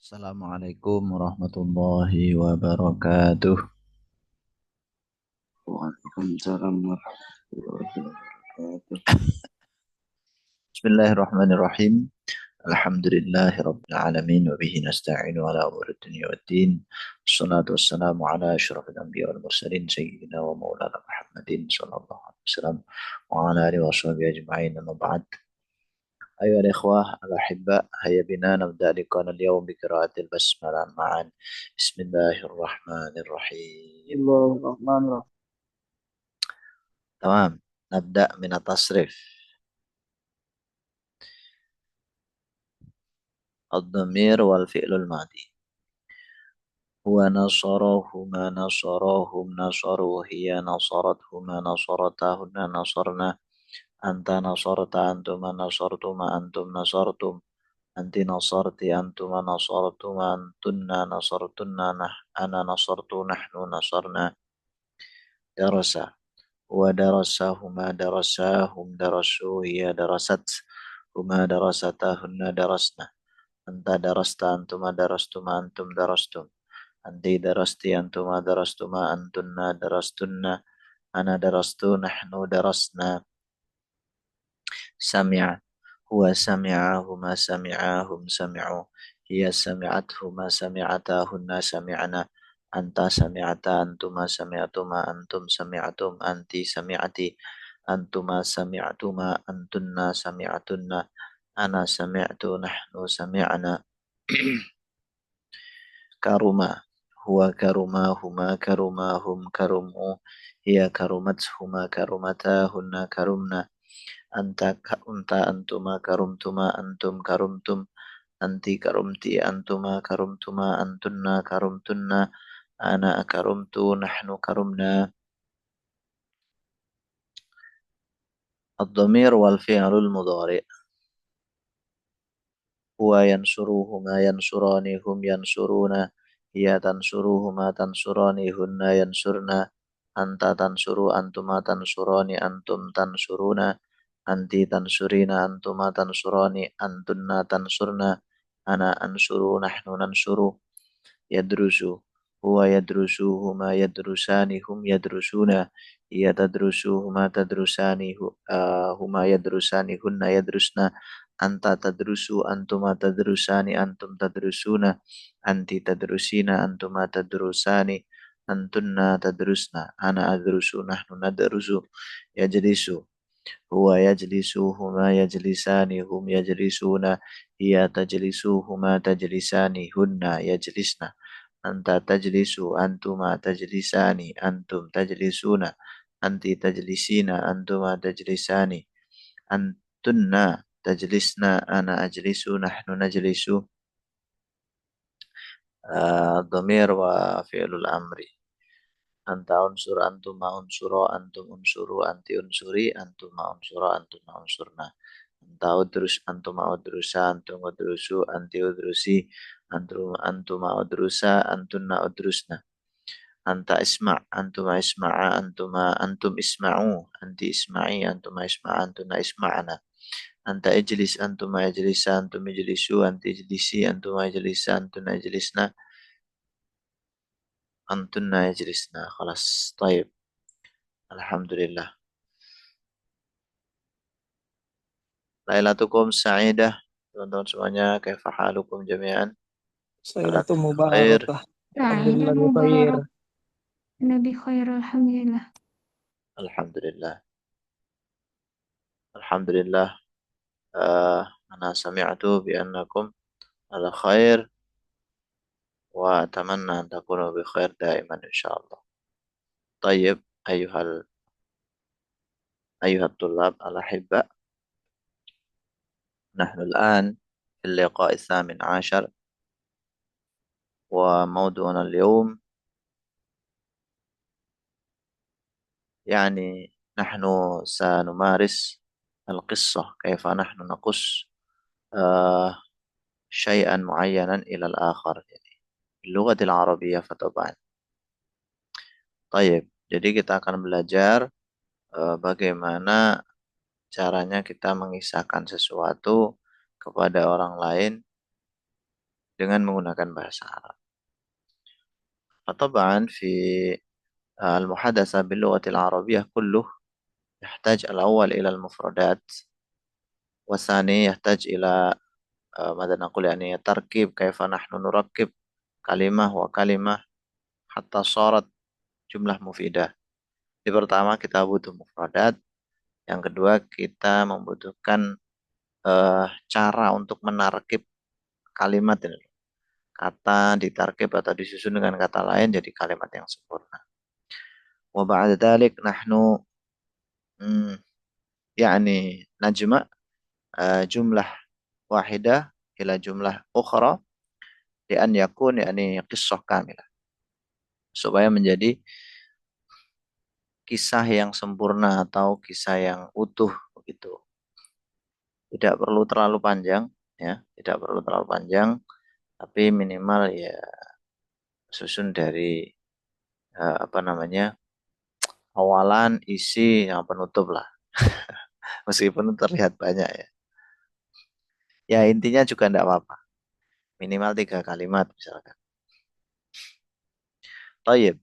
Assalamualaikum warahmatullahi wabarakatuh. Waalaikumsalam warahmatullahi wabarakatuh. Bismillahirrahmanirrahim. Alhamdulillahi rabbil alamin wa bihi nasta'inu ala umuri dunya waddin. Wassalatu wassalamu ala asyrafil anbiya wal mursalin sayyidina wa maulana Muhammadin sallallahu alaihi wasallam wa ala alihi wa sahbihi ajma'in amma ba'd. أيها الإخوة الأحباء هيا بنا نبدأ لقاءنا اليوم بقراءة البسملة معا. بسم الله الرحمن الرحيم. Bismillahirrahmanirrahim. تمام. نبدأ من التصريف. الضمير والفعل الماضي. هو نصرهما نصرهم نصروا هي نصرتهما نصرتهن نصرنا أنت نصرت أنتما نصرتما أنتم نصرتم أنت نصرت أنتما نصرتما أنتن نصرتن أنا نصرت نحن نصرنا. درس هو درسهما درساهم درسوا هي درست هما درستهن درسنا أنت درست أنتما درستما أنتم درستم أنت درستي أنتما درستما أنتن درستن أنا درست نحن درسنا. سمع هو سمعهما سمعاهم سمعوا هي سمعتهما سمعتاهن سمعنا أنت سمعت أنتما سمعتما أنتم سمعتم أنت سمعتي أنتما سمعتما أنتن سمعتن أنا سمعت نحن سمعنا. كرما هو كرماهما كرماهم كرموا هي كرمتهما كرمتاهن كرمنا أنت أنتما كرمتما أنتم كرمتم أنت كرمتي أنتما كرمتما أنتن كرمتن أنا كرمت نحن كرمنا. الضمير والفعل المضارع. هو ينصرهما ينصران هم ينصرون هي تنصرهما تنصران هن ينصرن أنت تنصر أنتما تنصران أنتم تنصرون أنت تنصرين أنتما تنصران أنتن تنصرن أنا أنصر نحن ننصر. يدرس هو يدرسوهما يدرسان هم يدرسون هي تدرسوهما تدرسان هما يدرسان هن يدرسن أنت تدرس أنتما تدرسان أنتم تدرسون أنت تدرسين أنتما تدرسان أنتن تدرسن أنا أدرس نحن ندرس. يجلس هو يجلسهما يجلسان هم يجلسون هي تجلسوهما تجلسان هن يجلسن أنت تجلس أنتما تجلسان أنتم تجلسون أنت تجلسين أنتما تجلسان أنتن تجلسن أنا أجلس نحن نجلس. ضمير وفعل الأمر. أنت أنصر أنتما أنصرا أنتم أنصروا أنت أنصري أنتما أنصرا أنتما أنصرنا أنت أدرس أنتما أدرسا أنتم أدرسوا أنت أدرسي أنتما أدرسا أنتن أدرسنا أنت اسمع أنتما اسمعا أنتم اسمعوا أنت اسمعي أنتما اسمعا أنتن اسمعنا أنت اجلس أنتما اجلسا أنتم اجلسوا أنت اجلسي أنتما اجلسا أنتن اجلسنا أنتن يجلسنا. خلاص طيب. Alhamdulillah. Lailatukum sa'idah. Teman-teman semuanya, kaifa halukum jami'an? Ala Sailatul khair. Mubarakah. Sa'idah Alhamdulillah bi khair. Mubarak. Nabi khair alhamdulillah. Alhamdulillah. Alhamdulillah. Ana sami'tu bi annakum ala khair wa atamanna an takunu bi khair daiman insyaallah. Tayyib ayyuhat tullab al-ahibba. Nahnu al-an في اللقاء الثامن عشر وموضوعنا اليوم يعني نحن سنمارس القصة كيف نحن نقص آه شيئا معينا إلى الآخر يعني باللغة العربية فطبعا. طيب, jadi kita akan belajar bagaimana caranya kita mengisahkan sesuatu kepada orang lain dengan menggunakan bahasa Arab. فطبعا في المحادثة باللغة العربية كله يحتاج الأول إلى المفردات، والثاني يحتاج إلى ماذا نقول يعني تركيب، كيف نحن نركب كلمة وكلمة حتى صارت jumlah mufidah. Yang pertama kita butuh mufradat, yang kedua kita membutuhkan cara untuk menarkib kalimat ini. Kata ditarkib atau disusun dengan kata lain jadi kalimat yang sempurna. Wa ba'da dzalik nahnu yani najma' jumlah wahidah ila jumlah ukhra li an yakun yani qissah kamilah. Supaya menjadi kisah yang sempurna atau kisah yang utuh begitu. Tidak perlu terlalu panjang ya, tidak perlu terlalu panjang, tapi minimal ya susun dari apa namanya? Awalan, isi, yang penutup lah. Meskipun terlihat banyak ya. Ya intinya juga tidak apa-apa. Minimal 3 kalimat misalkan. Tayyib.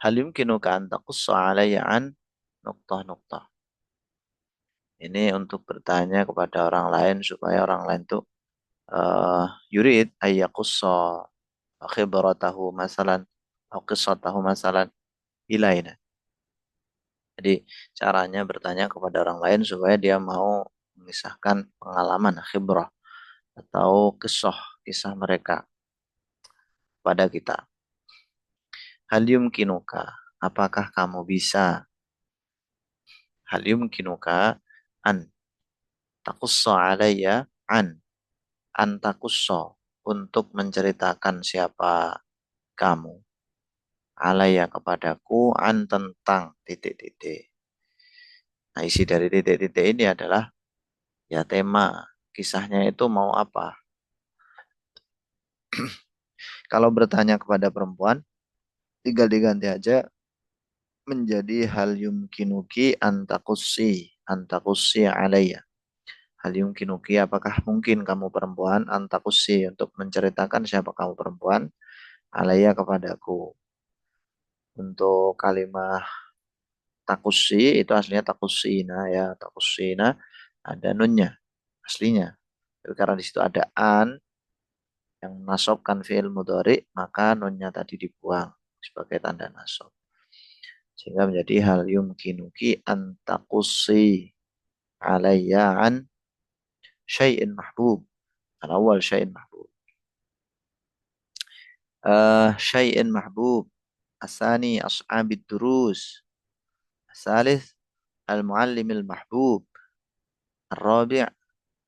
Hal yumkinuka an taqussa alayya an nuqtah-nuqtah. Ini untuk bertanya kepada orang lain supaya orang lain tuh yurid ayyaqussa khibratahu masalan atau qissatahu masalan ilaina. Jadi caranya bertanya kepada orang lain supaya dia mau mengisahkan pengalaman khibrah atau kisah mereka pada kita. Hal yumkinuka, apakah kamu bisa? Hal yumkinuka an taqussa alayya an taqussa, untuk menceritakan siapa kamu, alayya kepadaku, an tentang titik-titik. Nah, isi dari titik-titik ini adalah ya tema kisahnya itu mau apa. Kalau bertanya kepada perempuan, tinggal diganti aja menjadi hal yumkinuki antakussi alayya. Hal yumkinuki, apakah mungkin kamu perempuan antakussi, untuk menceritakan siapa kamu perempuan, alayya kepadaku. Untuk kalimat takussi itu aslinya takussina ya, takussina ada nunnya aslinya. Tapi karena di situ ada an yang nasabkan fi'il mudhari, maka nunnya tadi dibuang sebagai tanda nasab. Sehingga menjadi hal yumkinuki antakussi alayya an syai'in mahbub. Al-awwal syai'in mahbub. Syai'in mahbub. Asani ashabid durus. Asalis al-muallim al-mahbub. Al-rabi'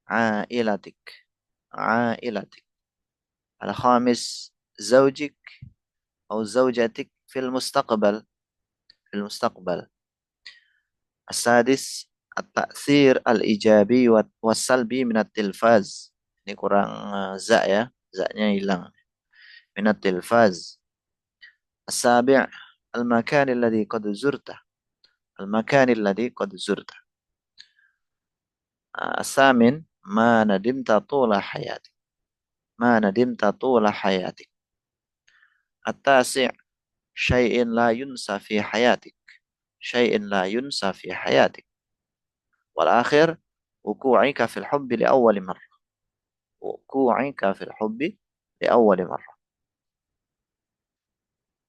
ailatik. Ailatik. Al-khamis zawjik atau zawjatik fil mustaqbal. Fil mustaqbal. Asadis at-ta'thir al-ijabi was-salbi minat tilfaz. Ini kurang za ya. Za-nya hilang. Minat tilfaz. As-sabi' al-makan alladhi qad zurta. Al-makan alladhi qad zurta. As-samin ma nadimta tula hayatik. Ma nadimta tula hayatik. At-tasi' syai'in la yunsa fi hayatik. Syai'in la yunsa fi hayatik. Wal akhir wuku'ika fil hubbi li awwali marrah. Wuku'ika fil hubbi li awwali marrah.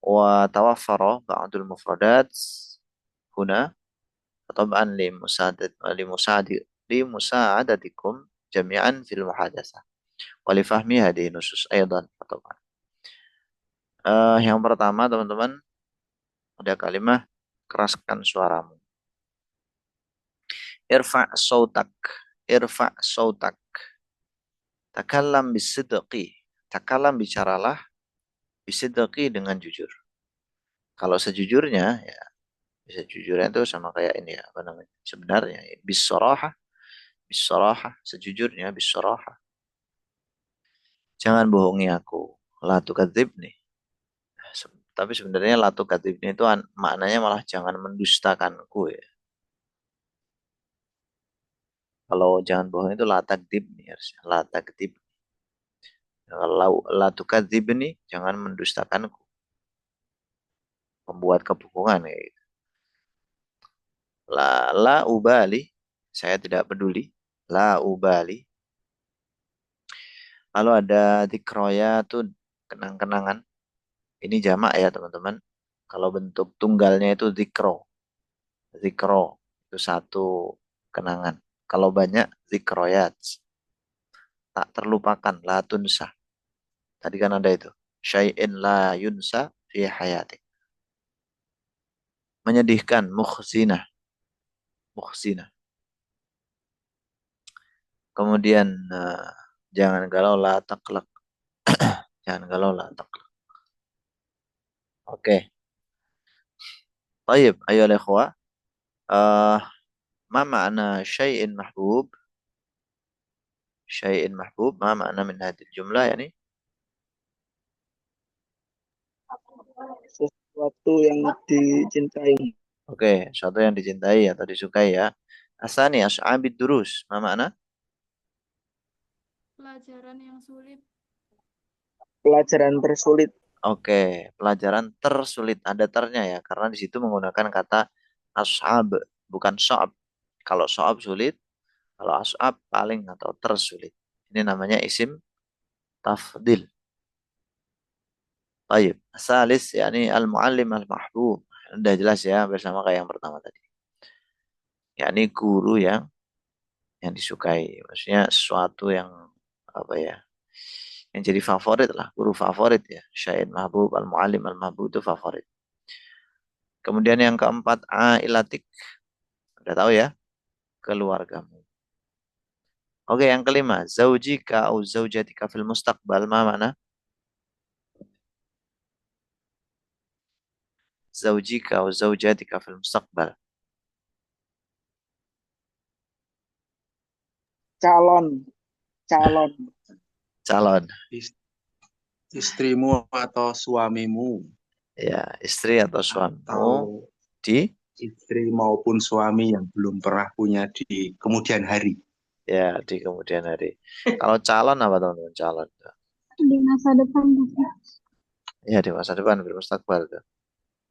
وتوفر بعض المفردات هنا طبعا لمساعدتكم جميعا في المحادثة ولفهم هذه النصوص أيضا طبعا. Yang pertama teman-teman, ada kalimat keraskan suaramu. Irfa' sautak. Irfa' sautak. Takallam bisidqi. Takallam bicaralah bisidqi dengan jujur. Kalau sejujurnya ya bisa jujurnya itu sama kayak ini ya, apa namanya? Sebenarnya bisaraha, bisaraha, sejujurnya bisaraha. Jangan bohongi aku. La tukadzibni. Tapi sebenarnya la tukadzibni itu maknanya malah jangan mendustakanku ya. Kalau jangan bohong itu la takdzibni harusnya. La takdzib. Kalau la tukadzibni, jangan mendustakanku. Membuat kebohongan ya. La ubali, saya tidak peduli. La ubali. Lalu ada dikroya tuh kenang-kenangan. Ini jamak ya teman-teman. Kalau bentuk tunggalnya itu zikro. Zikro itu satu kenangan. Kalau banyak zikroyat. Tak terlupakan. La tunsa. Tadi kan ada itu. Syai'in la yunsa fi hayati. Menyedihkan. Mukhzinah. Mukhzinah. Kemudian jangan galau la taklak. Jangan galau la taklak. Oke. Taib. Ayo ikhwah. Eh, ma makna syai'in mahbub? Syai'in mahbub. Ma makna min hadil jumlah yani? Sesuatu yang dicintai. Oke, sesuatu yang dicintai atau disukai ya. Asani as'abid durus. Ma makna? Pelajaran yang sulit. Pelajaran tersulit. Oke, pelajaran tersulit. Ada ternya ya. Karena di situ menggunakan kata as'ab. Bukan so'ab. Kalau so'ab sulit. Kalau as'ab paling atau tersulit. Ini namanya isim tafdil. Baik. Salis yakni al-muallim al-mahbub. Udah jelas ya bersama kayak yang pertama tadi. Yakni guru yang disukai. Maksudnya sesuatu yang apa ya? Yang jadi favorit lah, guru favorit ya. Syahid mahbub, al-muallim al-mahbub itu favorit. Kemudian yang keempat, ailatik. Udah tahu ya, keluargamu. Oke, yang kelima, zaujika au zaujatika fil mustaqbal. Ma mana? Zaujika au zaujatika fil mustaqbal. Calon. Calon. Calon. Istrimu atau suamimu Ya, istri atau suamimu atau di istri maupun suami yang belum pernah punya di kemudian hari. ya di kemudian hari. Kalau calon apa teman-teman? Calon. Di masa depan. Ya di masa depan, di mustaqbal tuh.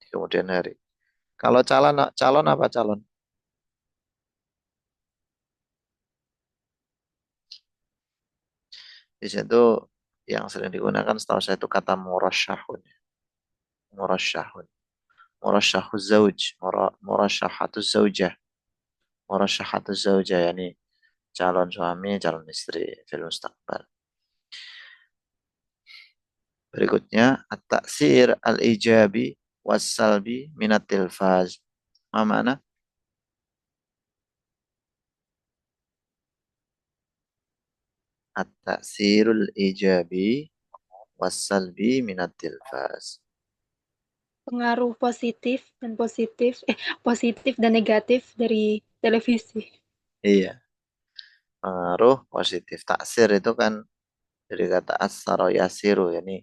Di kemudian hari. Kalau calon calon apa calon? Di situ yang sering digunakan setahu saya itu kata murasyahun. Murasyahun. Murasyahuz zauj. Murasyahatuz zaujah. Murasyahatuz zaujah. Yani calon suami, calon istri. Fil mustaqbal. Berikutnya. At-taksir al-ijabi was-salbi minat tilfaz. Apa makna? At-taksirul ijabi was-salbi minat tilfaz. Pengaruh positif dan negatif dari televisi. Iya. Pengaruh positif. Taksir itu kan dari kata asaro yasiru. Yani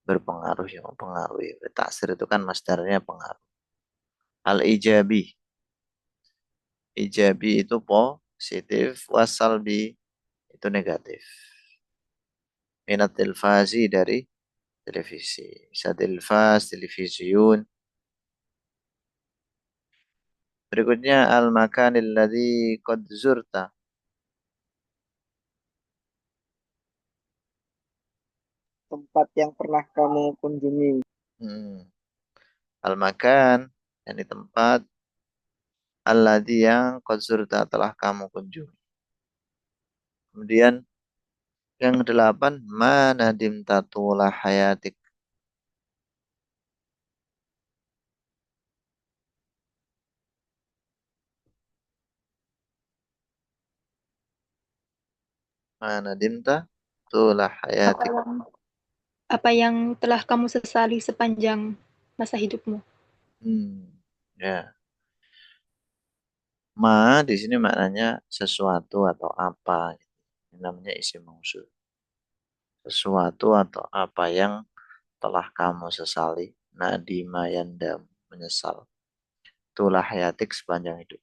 berpengaruh yang mempengaruhi. Taksir itu kan masdarnya pengaruh. Al-ijabi. Ijabi itu positif. Wasalbi itu negatif. Minat televisi dari televisi. Bisa televas, televisiun. Berikutnya al-makanil ladzi qad zurta. Tempat yang pernah kamu kunjungi. Hmm. Al-makan, yakni tempat alladzi yang qad zurta telah kamu kunjungi. Kemudian yang kedelapan, mana dim tatula hayatik. Mana dimta tula Apa hayatik. yang apa yang telah kamu sesali sepanjang masa hidupmu? Ya. Ma di sini maknanya sesuatu atau apa. Ini namanya isim mausul. Sesuatu atau apa yang telah kamu sesali. Nadima yandam menyesal. Itulah hayatik sepanjang hidup.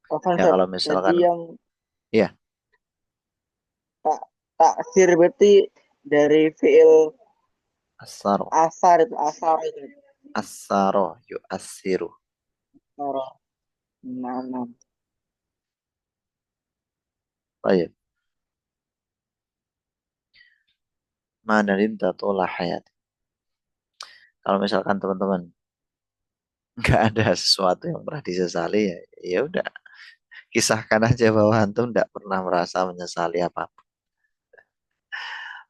Afan, Ya Feb. kalau Jadi misalkan, yang ya Tak taksir berarti dari fiil Asaro. asar itu. Asaro yu'assiru. Asar. Nah. Baik. Mana rinta tola hayat. Kalau misalkan teman-teman nggak ada sesuatu yang pernah disesali, ya udah kisahkan aja bahwa antum nggak pernah merasa menyesali apapun.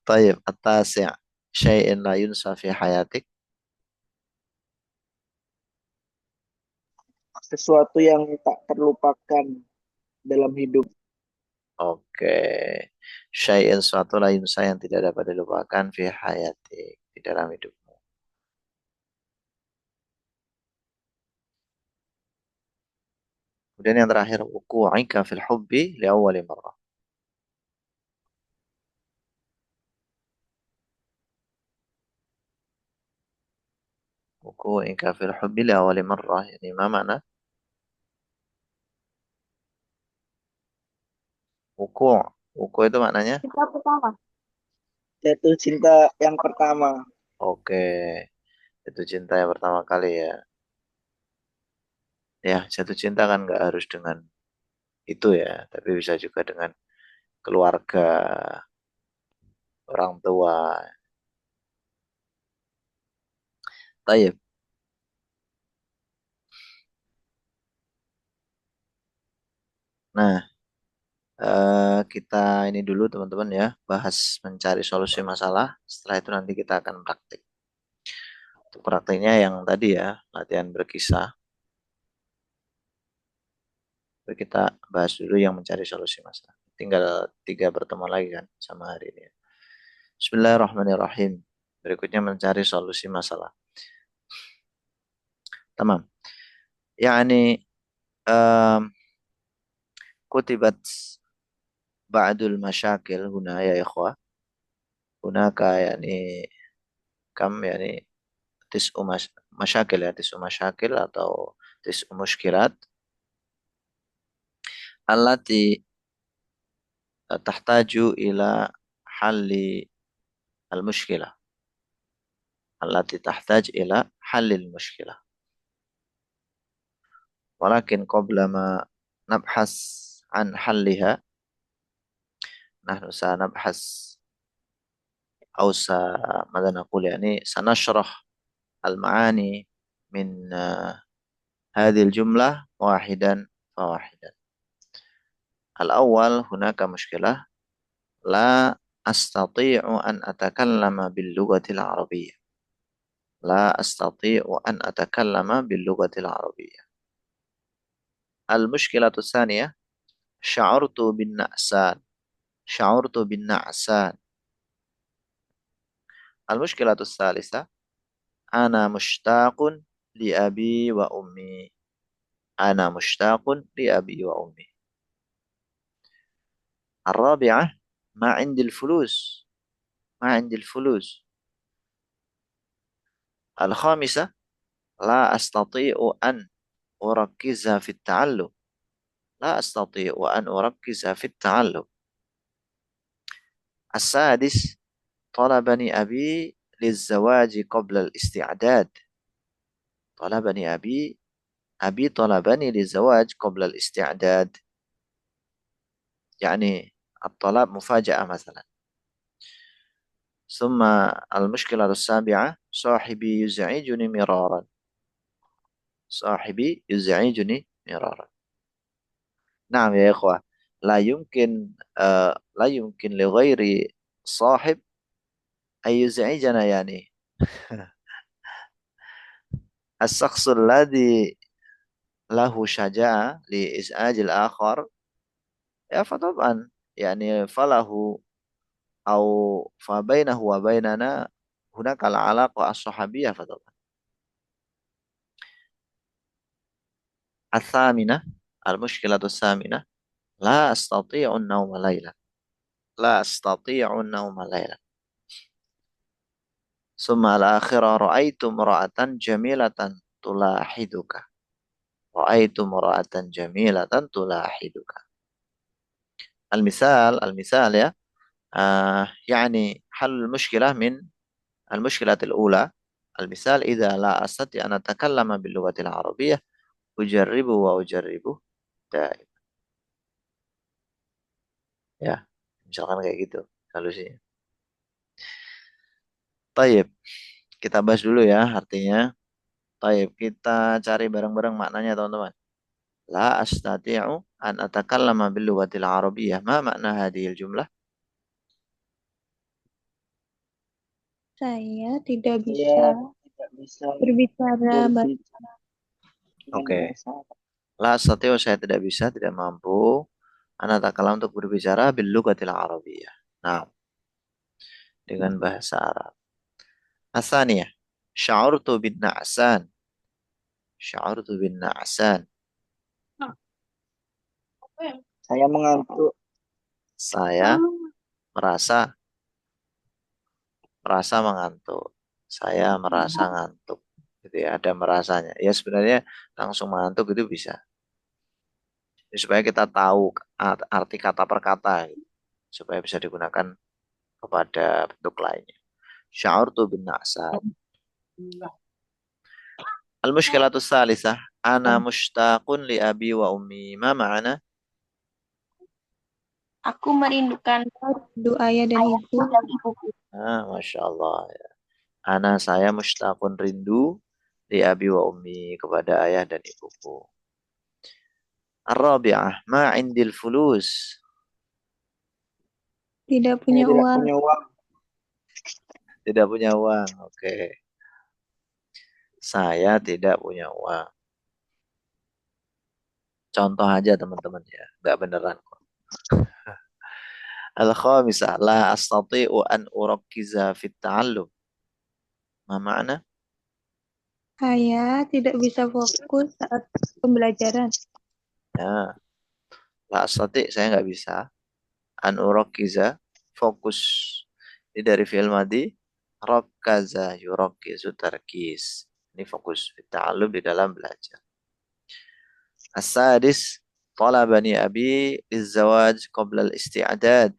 Baik. Atas ya syai'in la yunsa fi hayatik. Sesuatu yang tak terlupakan dalam hidup. Oke. Syai'in suatu la yunsa yang tidak dapat dilupakan fi hayatik. Di dalam hidupmu. Kemudian yang terakhir, wuku'ika fil hubbi li awwali marrah. Wuku'ika fil hubbi li awwali marrah. Ini ma makna? Wuku'. Wuku' itu maknanya? Kita pertama. Jatuh cinta yang pertama. Oke. Itu cinta yang pertama kali ya. Ya, jatuh cinta kan nggak harus dengan itu ya. Tapi bisa juga dengan keluarga, orang tua. Tayyib. Nah, kita ini dulu teman-teman ya. Bahas mencari solusi masalah. Setelah itu nanti kita akan praktik. Untuk praktiknya yang tadi ya, latihan berkisah. Kita bahas dulu yang mencari solusi masalah. Tinggal 3 pertemuan lagi kan sama hari ini. Bismillahirrahmanirrahim. Berikutnya mencari solusi masalah. Tamam. Yani kutibat ba'dul masyakil huna ya ikhwah. Hunaka yani kam yani tis'u masyakil ya, tis'u masyakil atau tis'u muskilat allati tahtaju ila halli al-mushkilah. Allati tahtaj ila halli al-mushkilah. ولكن قبل ما نبحث عن حلها نحن سنبحث أو ماذا نقول يعني سنشرح المعاني من هذه الجملة واحدا فواحدا. الأول هناك مشكلة لا أستطيع أن أتكلم باللغة العربية. لا أستطيع أن أتكلم باللغة العربية. المشكلة الثانية شعرت بالنعسان. شعرت بالنعسان. المشكلة الثالثة أنا مشتاق لأبي وأمي. أنا مشتاق لأبي وأمي. الرابعة ما عندي الفلوس. ما عندي الفلوس. الخامسة لا أستطيع أن أركز في التعلم. لا أستطيع أن أركز في التعلم. السادس طلبني أبي للزواج قبل الاستعداد. طلبني أبي طلبني للزواج قبل الاستعداد. يعني الطلب مفاجأة مثلا. ثم المشكلة السابعة صاحبي يزعجني مرارا. صاحبي يزعجني مرارا. نعم يا إخوة، لا يمكن لغير صاحب أن يزعجنا يعني. الشخص الذي له شجاعة لإزعاج الآخر فطبعا يعني فله أو فبينه وبيننا هناك العلاقة الصحوبية فطبعا. الثامنة المشكلة الثامنة لا أستطيع النوم ليلا. لا أستطيع النوم ليلا. ثم الآخرة رأيت امرأة جميلة تلاحظك. رأيت امرأة جميلة تلاحظك. المثال يا يعني حل المشكلة من المشكلة الأولى. المثال إذا لا أستطيع أن أتكلم باللغة العربية أجرب وأجرب دائما. Ya, misalkan kayak gitu solusinya. Taib, kita bahas dulu ya artinya. Taib, kita cari bareng-bareng maknanya teman-teman. La astati'u an atakallama bil lughatil arabiyyah. Ma makna hadhil jumlah? Saya tidak Saya bisa tidak bisa berbicara bahasa berbicara dengan Oke. bahasa Arab. La astati'u saya tidak bisa, tidak mampu. An atakalam untuk berbicara bil lughatil arabiyyah. Nah, dengan bahasa Arab. Asaniyah, sya'urtu bin na'san. Sya'urtu bin na'san. Saya mengantuk. Saya merasa mengantuk. Saya merasa ngantuk. Gitu ya, ada merasanya. Ya sebenarnya langsung mengantuk itu bisa. Ini supaya kita tahu arti kata per kata gitu. Supaya bisa digunakan kepada bentuk lainnya. Sya'urtu bin na'san. Al-mushkilatu salisah. Ana mushtaqun li abi wa ummi. Ma ma'ana? Aku merindukan rindu ayah dan ibu. Masya Allah. Ana saya mushtaqun rindu li abi wa ummi kepada ayah dan ibuku. Ar-rabi'ah, ma indil fulus. Tidak Saya punya tidak uang. punya uang. Tidak punya uang. Oke. Saya tidak punya uang. Contoh aja teman-teman ya. Nggak beneran kok. Al-khamisah, la astati'u an urakkiza fit ta'allum. Ma ma'na? Saya tidak bisa fokus saat pembelajaran. Ya, la astati' saya nggak bisa. An urakkiza, fokus. Ini dari fi'il madi. Rakkaza, yurakkizu, tarkis. Ini fokus fit ta'allum di dalam belajar. As-sadis, talabani abi lizawaj qabla al-isti'adad.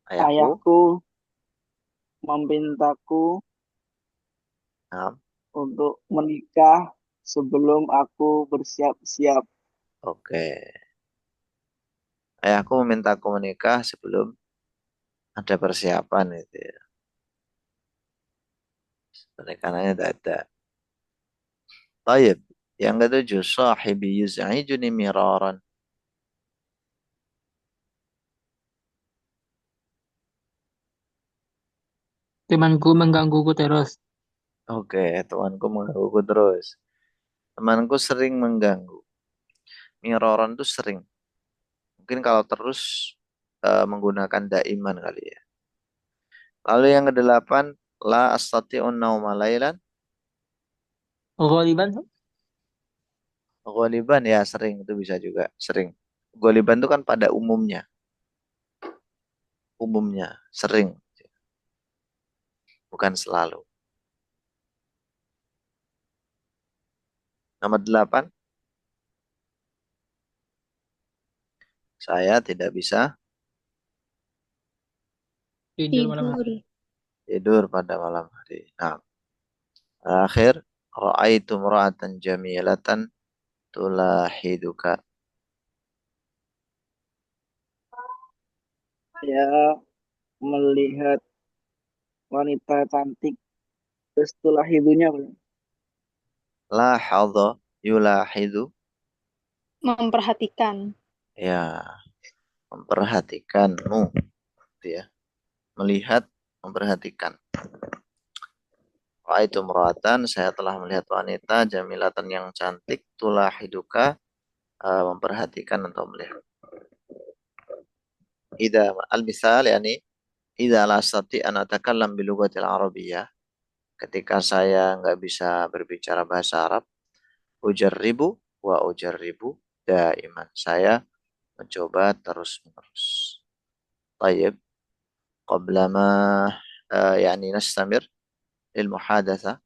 Ayahku, Ayahku memintaku nah, untuk menikah sebelum aku bersiap-siap. oke. Ayahku memintaku menikah sebelum ada persiapan itu ya. Penekanannya tidak ada. Taib. Yang ketujuh, sahibi yuz'ijuni miraran. Temanku menggangguku terus. Oke, temanku menggangguku terus. Temanku sering mengganggu. Miraran itu sering. Mungkin kalau terus menggunakan daiman kali ya. Lalu yang kedelapan, la astati'un nauma lailan. Ghaliban, Ghaliban ya sering itu bisa juga, sering. Ghaliban itu kan pada umumnya. Umumnya sering, bukan selalu. Nomor 8, saya tidak bisa tidur malam hari. Tidur. tidur pada malam hari. Nah, terakhir, ra'aitu imra'atan jamilatan tulahiduka. Saya melihat wanita cantik terus tulah hidungnya. Lahadha yulahidu, Memperhatikan. ya, memperhatikanmu, gitu ya. Melihat, memperhatikan. Ra'aitu imra'atan, saya telah melihat wanita jamilatan yang cantik tulahiduka, memperhatikan atau melihat. Ida al-misal yani idza la astati an atakallam bil lughatil arabiyyah, ketika saya nggak bisa berbicara bahasa Arab, ujarribu wa ujarribu daiman. Saya mencoba terus-menerus. Tayyib, qabla ma yani nastamir lil muhadatsa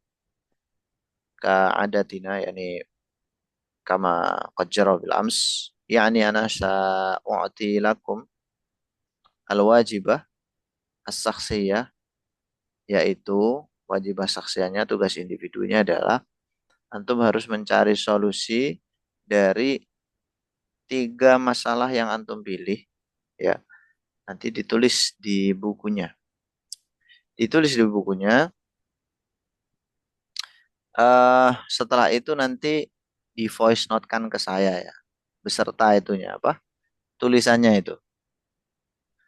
ka'adatina yani kama qad jara bil ams, Yani ana sa'u'ti lakum al-wajibah as-saksiyah, yaitu wajibah saksiannya, tugas individunya adalah antum harus mencari solusi dari 3 masalah yang antum pilih, ya. Nanti ditulis di bukunya. Ditulis di bukunya. Setelah itu nanti di voice note-kan ke saya ya. Beserta itunya apa? Tulisannya itu.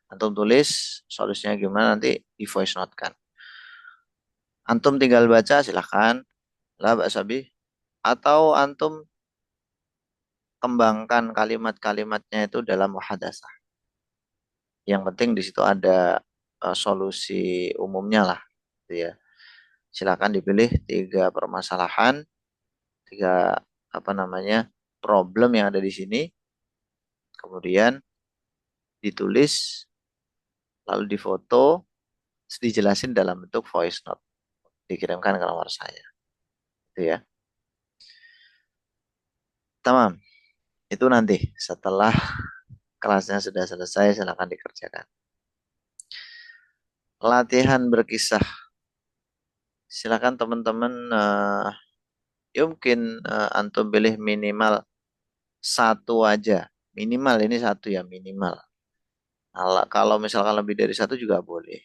Antum tulis solusinya gimana, nanti di voice note-kan. Antum tinggal baca silahkan. La ba'sabi. Atau antum kembangkan kalimat-kalimatnya itu dalam muhadasah. Yang penting di situ ada solusi umumnya lah, gitu ya. Silakan dipilih 3 permasalahan, 3 apa namanya problem yang ada di sini, kemudian ditulis, lalu difoto, terus dijelasin dalam bentuk voice note, dikirimkan ke nomor saya, itu ya. Tamam. Itu nanti setelah kelasnya sudah selesai, silakan dikerjakan. Latihan berkisah. Silakan teman-teman, ya mungkin antum pilih minimal 1 aja. Minimal ini 1 ya, minimal. Kalau misalkan lebih dari 1 juga boleh.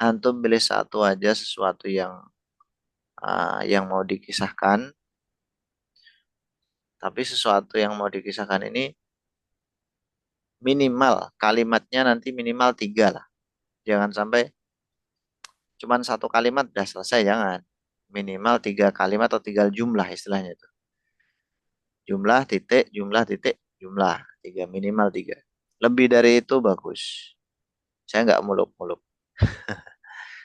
Antum pilih 1 aja, sesuatu yang mau dikisahkan. Tapi sesuatu yang mau dikisahkan ini minimal kalimatnya nanti minimal 3 lah. Jangan sampai cuman 1 kalimat udah selesai, jangan. Minimal 3 kalimat atau 3 jumlah istilahnya itu. Jumlah titik, jumlah titik, jumlah. 3, minimal 3. Lebih dari itu bagus. Saya nggak muluk-muluk.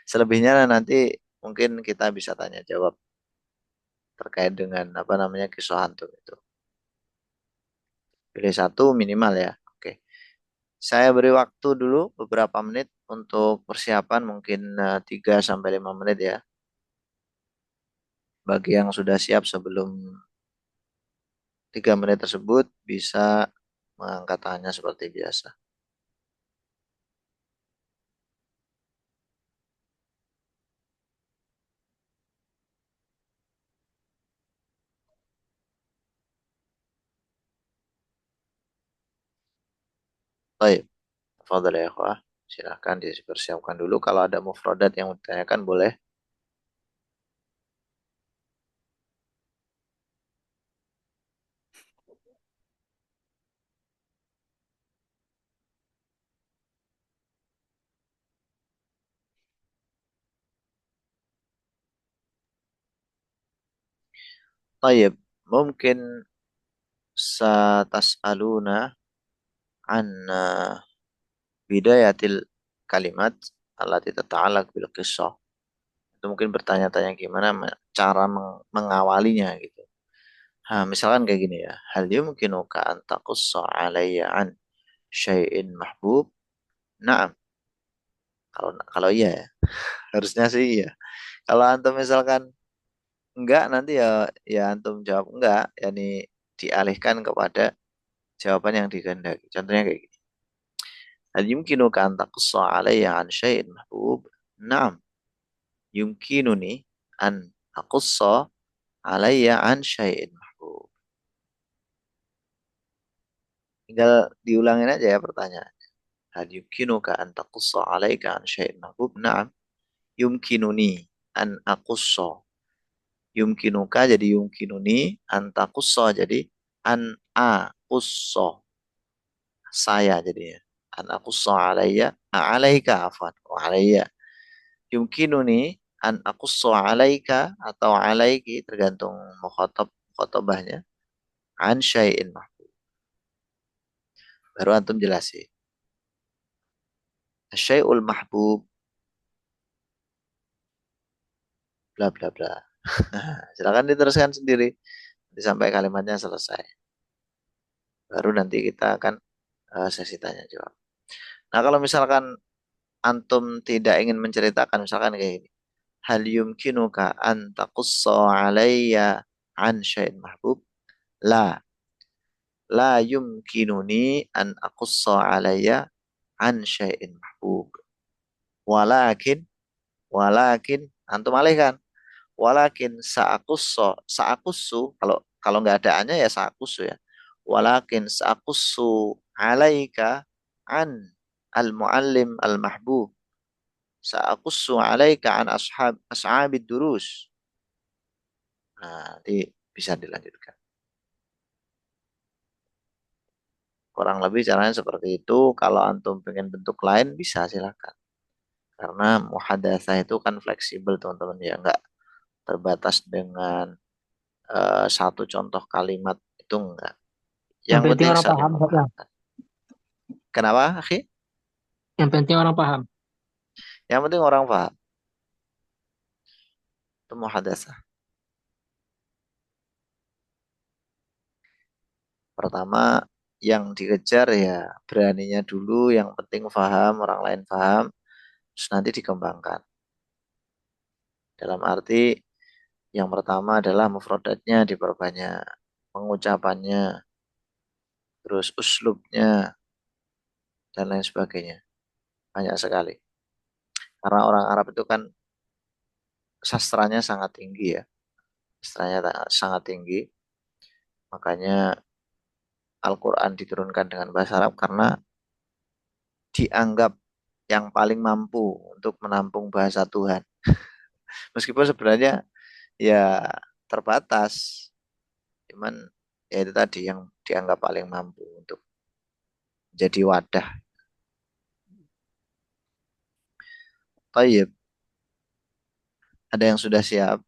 Selebihnya nanti mungkin kita bisa tanya jawab terkait dengan apa namanya kisah hantu itu. Pilih 1 minimal ya. Oke. Saya beri waktu dulu beberapa menit untuk persiapan, mungkin 3 sampai 5 menit ya. Bagi yang sudah siap sebelum 3 menit tersebut bisa mengangkat tangannya seperti biasa. Baik, tafadhal ya ikhwah. Silahkan dipersiapkan dulu. Kalau ada mufradat yang mau ditanyakan boleh. Baik, mungkin satas'aluna an bidayatil kalimat allati tata'allaq bil qissah. Itu mungkin bertanya-tanya gimana cara mengawalinya gitu. Misalkan kayak gini ya. Hal yumkinuka an taqussa alayya an syai'in mahbub? Naam. Kalau iya ya. Harusnya sih iya. Kalau antum misalkan enggak, nanti ya ya antum jawab enggak, yakni dialihkan kepada jawaban yang dikehendaki. Contohnya kayak gini. Hal yumkinuka an taqussa alayya an syai'in mahbub? Naam. Yumkinuni an aqussa alayya an syai'in mahbub. Tinggal diulangin aja ya pertanyaan. Hal yumkinuka an taqussa alayka an syai'in mahbub? Naam. Yumkinuni an aqussa. Yumkinuka jadi yumkinuni, an taqussa jadi an aqussa. Saya jadinya. An aqussa alayya, alayka afwan, alayya. Yumkinuni an aqussa alayka atau alayki, tergantung mukhatabahnya. An syai'in mahbub. Baru antum jelasin. Syai'ul mahbub bla bla bla. Silakan diteruskan sendiri sampai kalimatnya selesai. Baru nanti kita akan sesi tanya jawab. Nah, kalau misalkan antum tidak ingin menceritakan, misalkan kayak gini. Hal yumkinuka an taqussa alayya an syai'in mahbub? La. La yumkinuni an aqussa alayya an syai'in mahbub. Walakin, antum alihkan. Walakin sa'akussu, kalau nggak ada annya ya sa'akussu ya. Walakin sa'akussu alaika an al-muallim al-mahbub. Sa'akussu alaika an ashabid durus. Nah, nanti bisa dilanjutkan. Kurang lebih caranya seperti itu. Kalau antum pengen bentuk lain bisa silakan. Karena muhadatsah itu kan fleksibel teman-teman ya, nggak terbatas dengan satu contoh kalimat itu enggak. Yang Yang penting penting orang saling paham, Ustaz, ya. memahami. Kenapa, akhi? Yang penting orang paham. Yang penting orang paham. Itu muhadatsah. Pertama, yang dikejar ya beraninya dulu, yang penting paham, orang lain paham, terus nanti dikembangkan. Dalam arti yang pertama adalah mufradatnya diperbanyak, pengucapannya, terus uslubnya, dan lain sebagainya. Banyak sekali. Karena orang Arab itu kan sastranya sangat tinggi ya. Sastranya sangat tinggi. Makanya Al-Quran diturunkan dengan bahasa Arab karena dianggap yang paling mampu untuk menampung bahasa Tuhan. Meskipun sebenarnya ya terbatas. Cuman ya itu tadi yang dianggap paling mampu untuk jadi wadah. Tayyib. Ada yang sudah siap?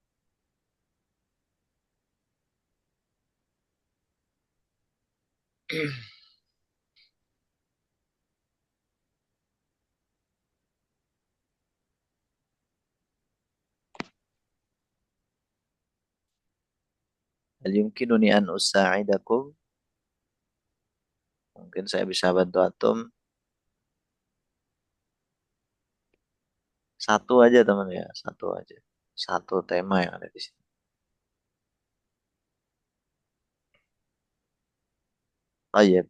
Hal yumkinuni an usa'idakum. Mungkin saya bisa bantu antum. Satu aja teman ya, satu aja. Satu tema yang ada di sini. Tayyib.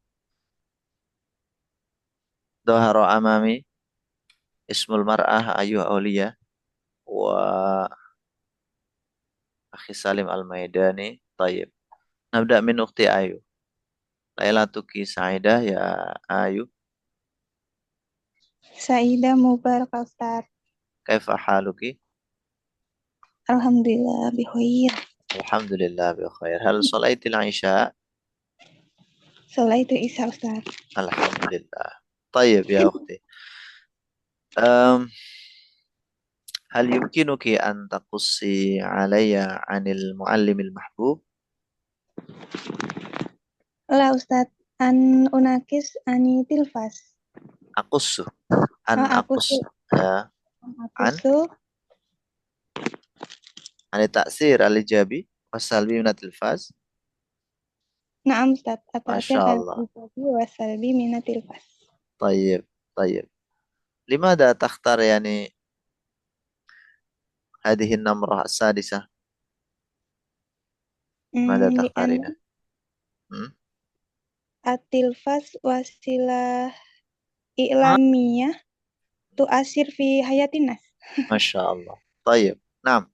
Dhahara amami ismul mar'ah ayu auliya wa akhi Salim al-Maidani. Tayyib. Nabda min ukhti Ayu. Lailatuki Sa'idah ya Ayu. Saidah Mubarak Ustaz. Kaifa haluki? Alhamdulillah bikhair. Alhamdulillah bi khair. Hal salaitil Isya? Sholat itu Isya Ustaz. Alhamdulillah. Tayyib ya ukhti. Um, hal yumkinuki an taqussi alayya anil muallimil mahbub? La Ustaz, an unakis ani tilfas. Aqussu. An Aku aqus. su, Ya. aku An. su, Ani taksir al-ijabi. Wasalbi minatil faz. naam Ustaz, Masya atasir Allah. al-ijabi wasalbi mina tilfas. Tayyib. Tayyib. Limada takhtar yani هذه النمرة السادسة ماذا Lian تختارين؟ Hmm? atilfas wasilah i'lamiyah tu'asir fi hayatin nas. ما شاء الله طيب نعم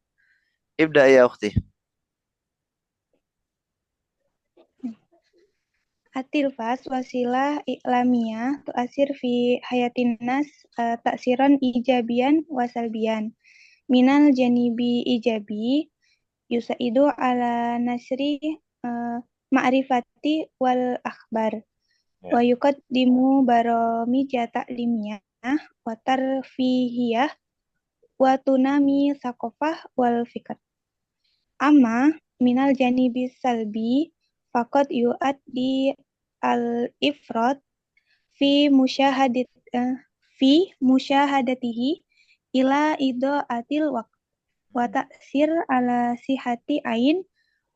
ابدأ يا أختي Atilfas wasilah i'lamiyah tu'asir fi hayatin nas taksiran ijabian wasalbian. Minal janibi ijabi yusaidu ala nasri ma'rifati wal akhbar Ya. wa yuqaddimu baramija ta'limiyah wa tarfihiyah wa tunami thaqafah wal fikr. Amma minal janibi salbi faqad yu'addi al-ifrat fi musyahadat fi musyahadatihi ila idaatil waqt wa ta'sir ala sihati ain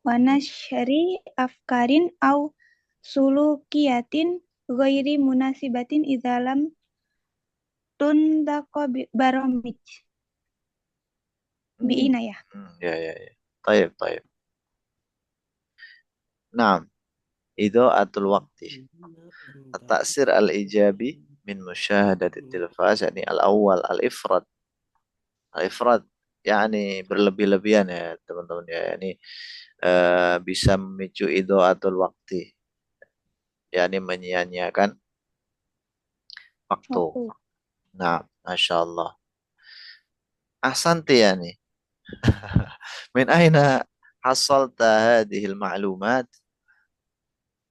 wa nasyri afkarin au sulukiyatin ghairi munasibatin idzalam tundaqa baramij biinayah. Ya ya ya طيب طيب نعم إضاءة الوقت. التأثير الإيجابي من مشاهدة التلفاز يعني الأول الإفراط. Ifrat yani berlebih-lebihan ya teman-teman ya. Ini bisa memicu idhoatul waktu, yakni menyia-nyiakan waktu. Waktu. Nah, Masya Allah. Ahsanti yani. Min aina hasalta hadhihi al-ma'lumat?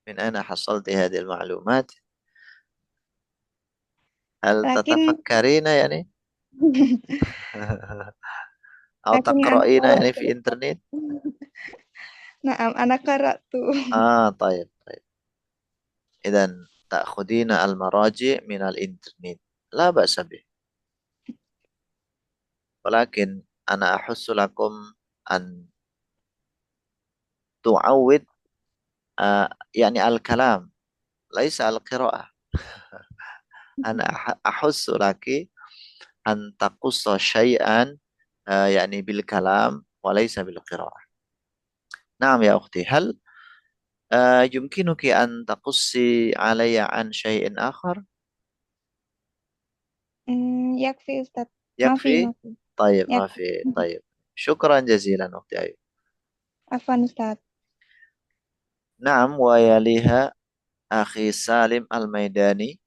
Min aina hasalti hadhihi al-ma'lumat? Hal Lakin tatafakkarina yani? Atau lakin anak taqra'ina yani qara'tu. fi internet? Naam, anak qara'tu. طيب طيب. إذا تأخذين المراجع من الإنترنت لا بأس به. ولكن أنا أحس لكم أن تعود يعني الكلام ليس القراءة. أنا أحس لك أن تقص شيئا يعني بالكلام وليس بالقراءة. نعم يا أختي، هل يمكنك أن تقصي علي عن شيء آخر؟ Yakfi Ustaz. Mafi, يكفي؟ mafi. طيب ما Yakfi. في. طيب شكرا جزيلا أختي أيوب. Afwan Ustaz. نعم، ويليها أخي سالم الميداني.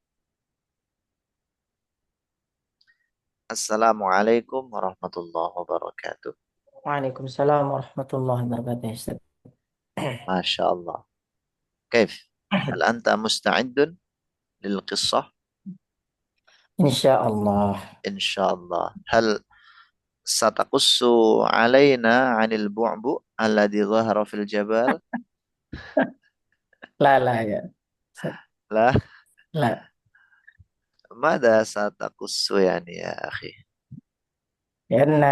السلام عليكم ورحمة الله وبركاته. Waalaikumsalam warahmatullahi wabarakatuh, Ustaz. ما شاء الله. كيف؟ هل أنت مستعد للقصة؟ Insya Allah. إن شاء الله. هل ستقص علينا عن البعبع الذي ظهر في الجبال؟ La ya. Ustaz. لا. La. ماذا ستقص يعني يا أخي؟ لأن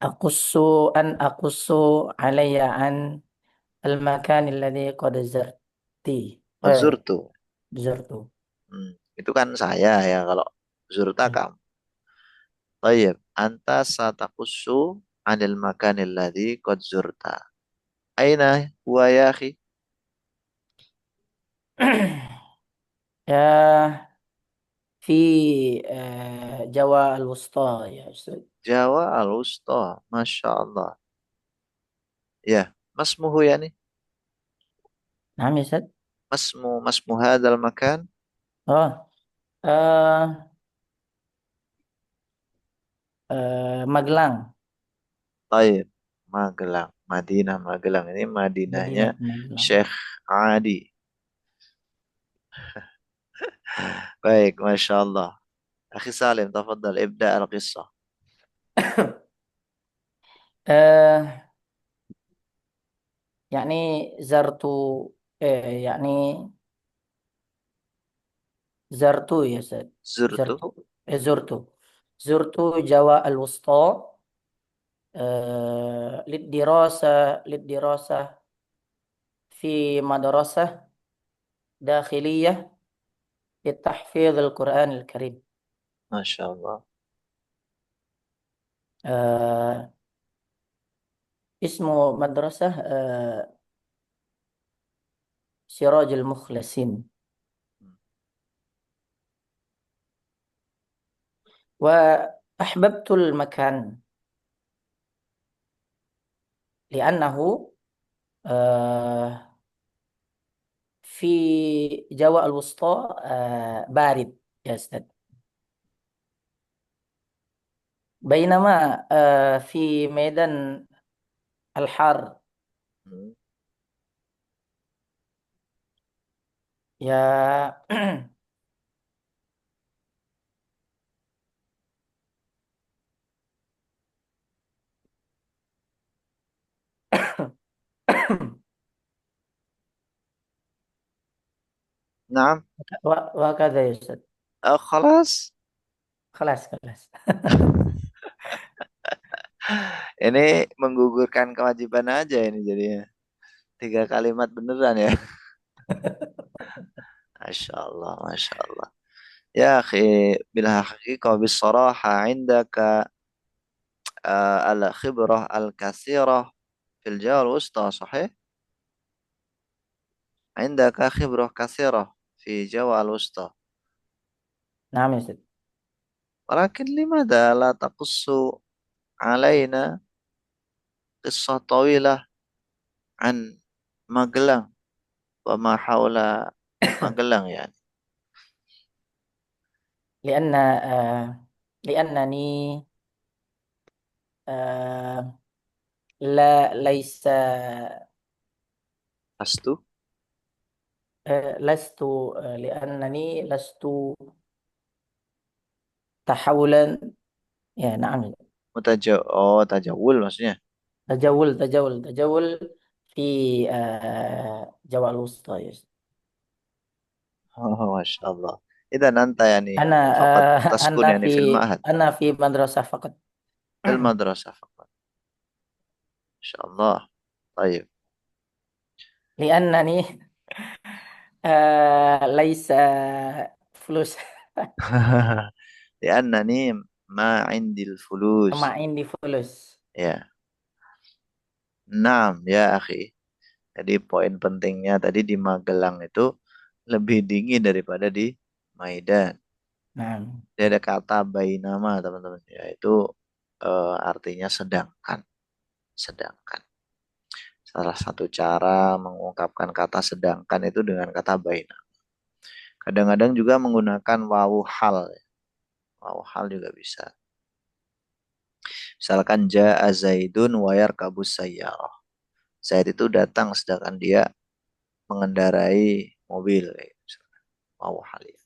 أقص أقص علي عن المكان الذي قد زرتي. زرت. زرته. Itu kan saya ya, kalau zurta kamu. طيب أنت ستقص عن المكان الذي قد زرت. أين هو يا أخي؟ Ya, في Jawa Al-Wusta ya Ustaz. Jawa Al-Wusta. Masya Allah. Ya, masmuhu yani? Nah, ya Ustaz. masmu hadzal makan? Oh, eh Magelang. Taib. Magelang. Madinah Magelang. Ini Madinahnya Madinah Magelang. Syekh Adi. Baik, Masya Allah. Akhi Salim, tafadhal, ibda al-qissah. eh yakni zartu yakni zartu ya Ustaz. Zurtu. Zartu zurtu. Zurtu Jawa Al-Wusta للدراسة في مدرسة داخلية لتحفيظ القرآن الكريم. Masya Allah. اسم مدرسة سراج المخلصين. وأحببت المكان لأنه في جواء الوسطى بارد يا أستاذ، بينما في ميدان الحار يا Naam. وهكذا يا أستاذ. Khalas. خلاص خلاص. Ini menggugurkan kewajiban aja ini jadinya. 3 kalimat beneran ya. Masya Allah, Masya Allah. Ya akhi, bilhaqiqah bisaraha indaka al-khibrah al-kathirah fil Jawa al-Wusta, sahih? عندك خبرة كثيرة في جوا الوسطى، نعم يا أستاذ. ولكن لماذا لا تقص علينا قصة طويلة عن Magelang وما حول Magelang يعني. لأن لأنني آه لا ليس Astu لست لأنني لست تحولا. يا نعم. tajawul maksudnya. تجول في جوال الوسطى يا أستاذ. ما شاء الله. إذا أنت يعني أنا فقط تسكن يعني في المعهد، أنا في مدرسة فقط. في المدرسة فقط. ما شاء الله. طيب. لأنني ليس فلوس. لأنني ما عندي ما الفلوس. عندي فلوس. Ya, Naam ya akhi. Jadi poin pentingnya tadi di Magelang itu lebih dingin daripada di Maidan. نعم. Dia ada kata bainama teman-teman, yaitu artinya sedangkan. Sedangkan. Salah satu cara mengungkapkan kata sedangkan itu dengan kata baina. Kadang-kadang juga menggunakan wawu hal. Wawu hal juga bisa. Misalkan ja'a Zaidun wa yarkabus sayyarah. Zaid itu datang sedangkan dia mengendarai mobil. Wawu hal ya.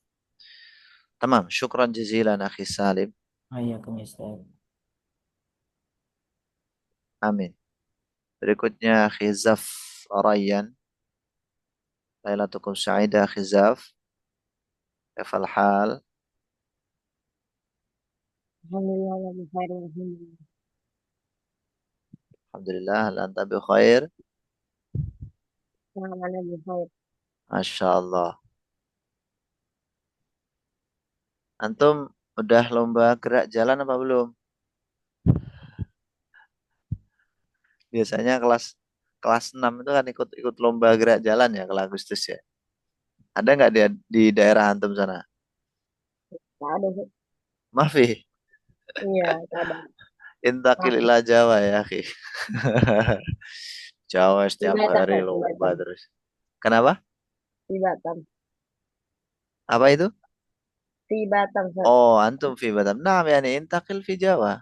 Tamam, syukran jazilan akhi Salim. وإياكم يا أستاذ. Amin. Berikutnya akhi Zaf Rayyan. Lailatukum sa'idah akhi Zaf. Kafal hal. Alhamdulillah wa bi khair, alhamdulillah. Alhamdulillah, hal anta bi khair. Na'am, ana bi khair. Masya Allah. Antum udah lomba gerak jalan apa belum? Biasanya kelas kelas 6 itu kan ikut lomba gerak jalan ya kalau Agustus ya. Ada nggak di daerah antum sana? Tak ada sih. Mafi, Iya, tak ada. intakil Maaf. ila Jawa ya, akhi. Jawa Di setiap Batam, hari Pak, di lomba Batam. terus. Kenapa? Di Batam. Apa itu? Di Batam, Pak. Oh, antum fi Batam. Nah, yani intakil fi Jawa.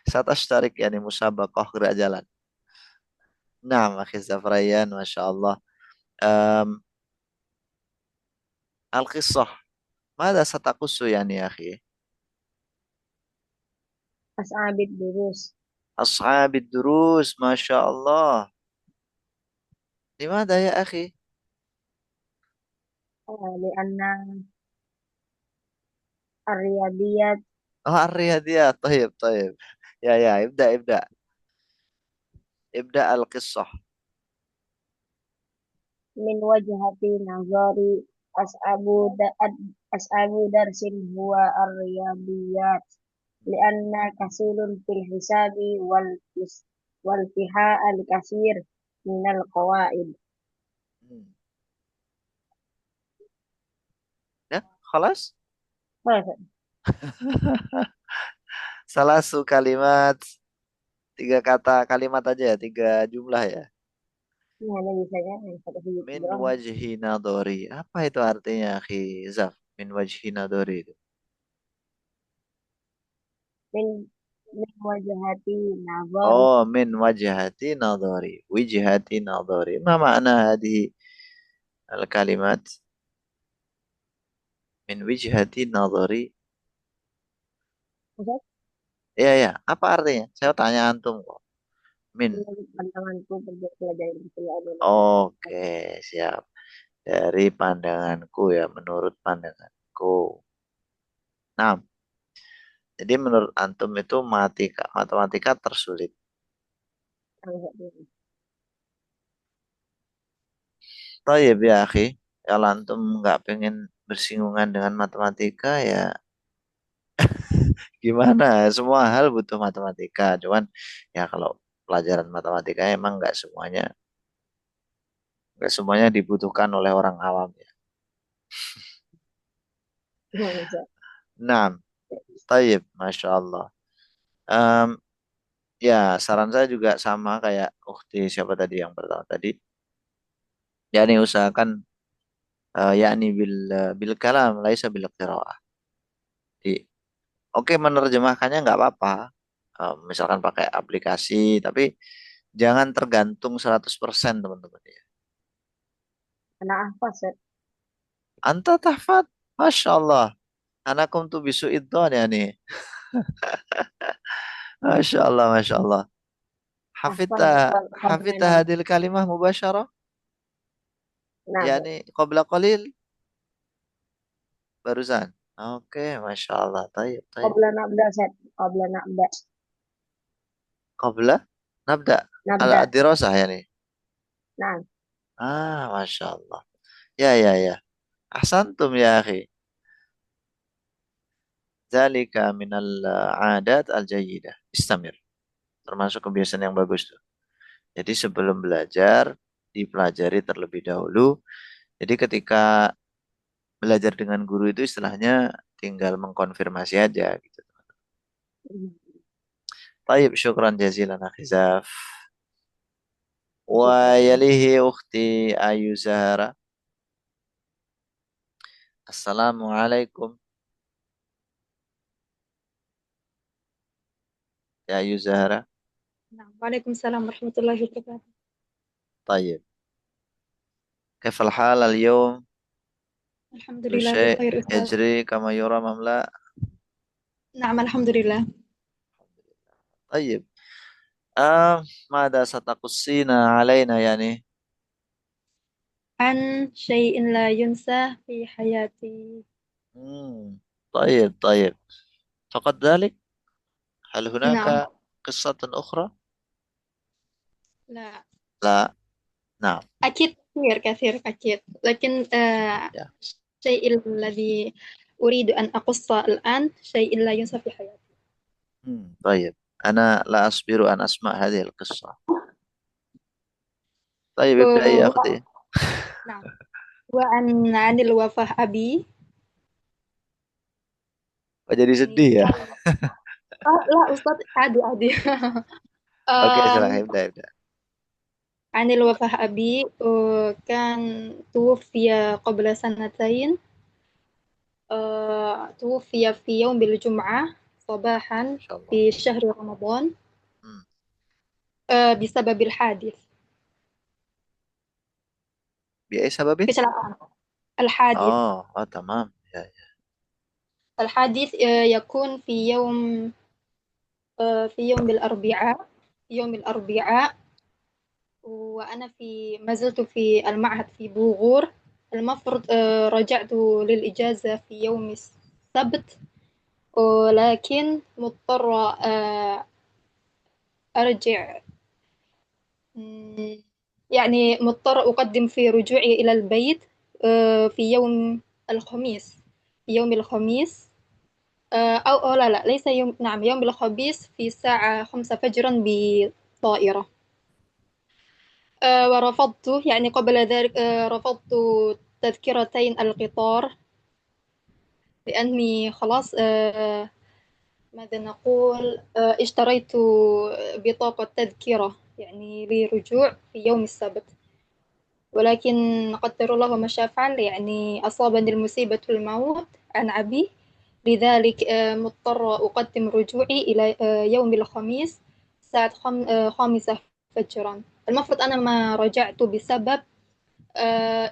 Satashtarik yani musabaqah gerak jalan. Nah, akhi Zafrayan, Masya Allah. Um, Al-Qissah. Mada satakussu yani, akhi? As'abid durus. Ashabid durus, Masya Allah. Dimana ya, akhi? Lianna ar-riyadiyat Oh, Ar-Riyadiyah. Taib, taib. Ya, ibda. Ibda al-qissah. min wajhati nazari as'abu da as'abu darsin huwa ar-riyadiyat lianna kasilun fil hisabi wal fiha al-kasir minal qawaid. Hmm. Ya, khalas? Masa? Salah su kalimat. Tiga kata kalimat aja ya, tiga jumlah ya. Ini hanya bisanya yang satu sudut Min doang. wajhi nadori. Apa itu artinya, akhi Zaf? Min wajhi nadori itu. Min min wajhati nazar. Oh, min wajhati nadori. Wijhati nadori. Ma makna hadhi al-kalimat? Min wijhati nadori. Maksud, Ya. Apa artinya? Saya tanya antum kok. Min. menurut pandanganku pelajari Al-Quran. Oke, siap. Dari pandanganku ya, menurut pandanganku. Nah, jadi menurut antum itu matematika tersulit. Tayyib ya, akhi. Kalau antum nggak pengen bersinggungan dengan matematika ya gimana? Semua hal butuh matematika. Cuman ya kalau pelajaran matematika emang nggak semuanya Nggak semuanya dibutuhkan oleh orang awam ya. Nah, taib, Masya Allah. Em, ya, saran saya juga sama kayak ukhti siapa tadi yang pertama tadi. Yani usahakan yakni bil kalam laisa bil qiraah. Jadi, oke menerjemahkannya nggak apa-apa. Misalkan pakai aplikasi, tapi jangan tergantung 100% teman-teman ya. Anak apa, Set? Anta tahfad, Masya Allah. Anakum tuh bisu itu ya nih. Masya Allah, Masya Allah. Hafal, Hafidta, hafal hafidta memang. hadil kalimah mubasyarah. Nah, Yani qabla qalil barusan. Oke, Masya Allah. Taib, taib. qabla nabda, Set. Qabla nabda. Qabla nabda. Nabda. Al-dirasah yani. Nah, Masya Allah. Ya, ya, ya. Ahsantum ya akhi. Zalika minal adat al-jayyidah. Istamir. Termasuk kebiasaan yang bagus tuh. Jadi sebelum belajar, dipelajari terlebih dahulu. Jadi ketika belajar dengan guru itu istilahnya tinggal mengkonfirmasi aja gitu. Taib, syukran jazilan akhi Zaf. Wa yalihi ukhti Ayu Zahra. Assalamualaikum ya Ayu Zahra. Nah, Waalaikumsalam warahmatullahi wabarakatuh. طيب كيف الحال اليوم؟ كل Alhamdulillah شيء bikhair Ustaz. يجري كما يرام أم لا؟ Naam, alhamdulillah. طيب ماذا ستقصين علينا يعني؟ An syai'in la yunsa fi hayati. طيب طيب فقط ذلك؟ هل Naam. هناك قصة أخرى؟ La. لا نعم أكيد كثير أكيد لكن يا. الشيء الذي أريد أن أقص الآن شيء لا ينسى في حياتي. طيب أنا لا أصبر أن أسمع هذه القصة. طيب ابدأي يا أختي. نعم. وعن الوفاة أبي. Jadi sedih ya? لا أستاذ عادي. Oke, silahkan ibda. عن الوفاة أبي كان توفي قبل سنتين. توفي في يوم الجمعة صباحا ما شاء الله. في شهر رمضان بسبب الحادث. بأي سبب؟ kecelakaan. الحادث. تمام يا. الحادث يكون في يوم الأربعاء وأنا ما زلت في المعهد في بوغور. المفروض رجعت للإجازة في يوم السبت ولكن مضطرة أرجع يعني مضطرة أقدم في رجوعي إلى البيت في يوم الخميس. أو لا ليس يوم الخميس في الساعة 5 فجرا بطائرة. ورفضت يعني قبل ذلك رفضت تذكرتين القطار لأني خلاص ماذا نقول اشتريت بطاقة تذكرة يعني لرجوع في يوم السبت ولكن قدر الله وما شاء فعل يعني أصابني المصيبة الموت عن أبي لذلك مضطرة أقدم رجوعي إلى يوم الخميس الساعة 5 فجرا. المفروض أنا ما رجعت بسبب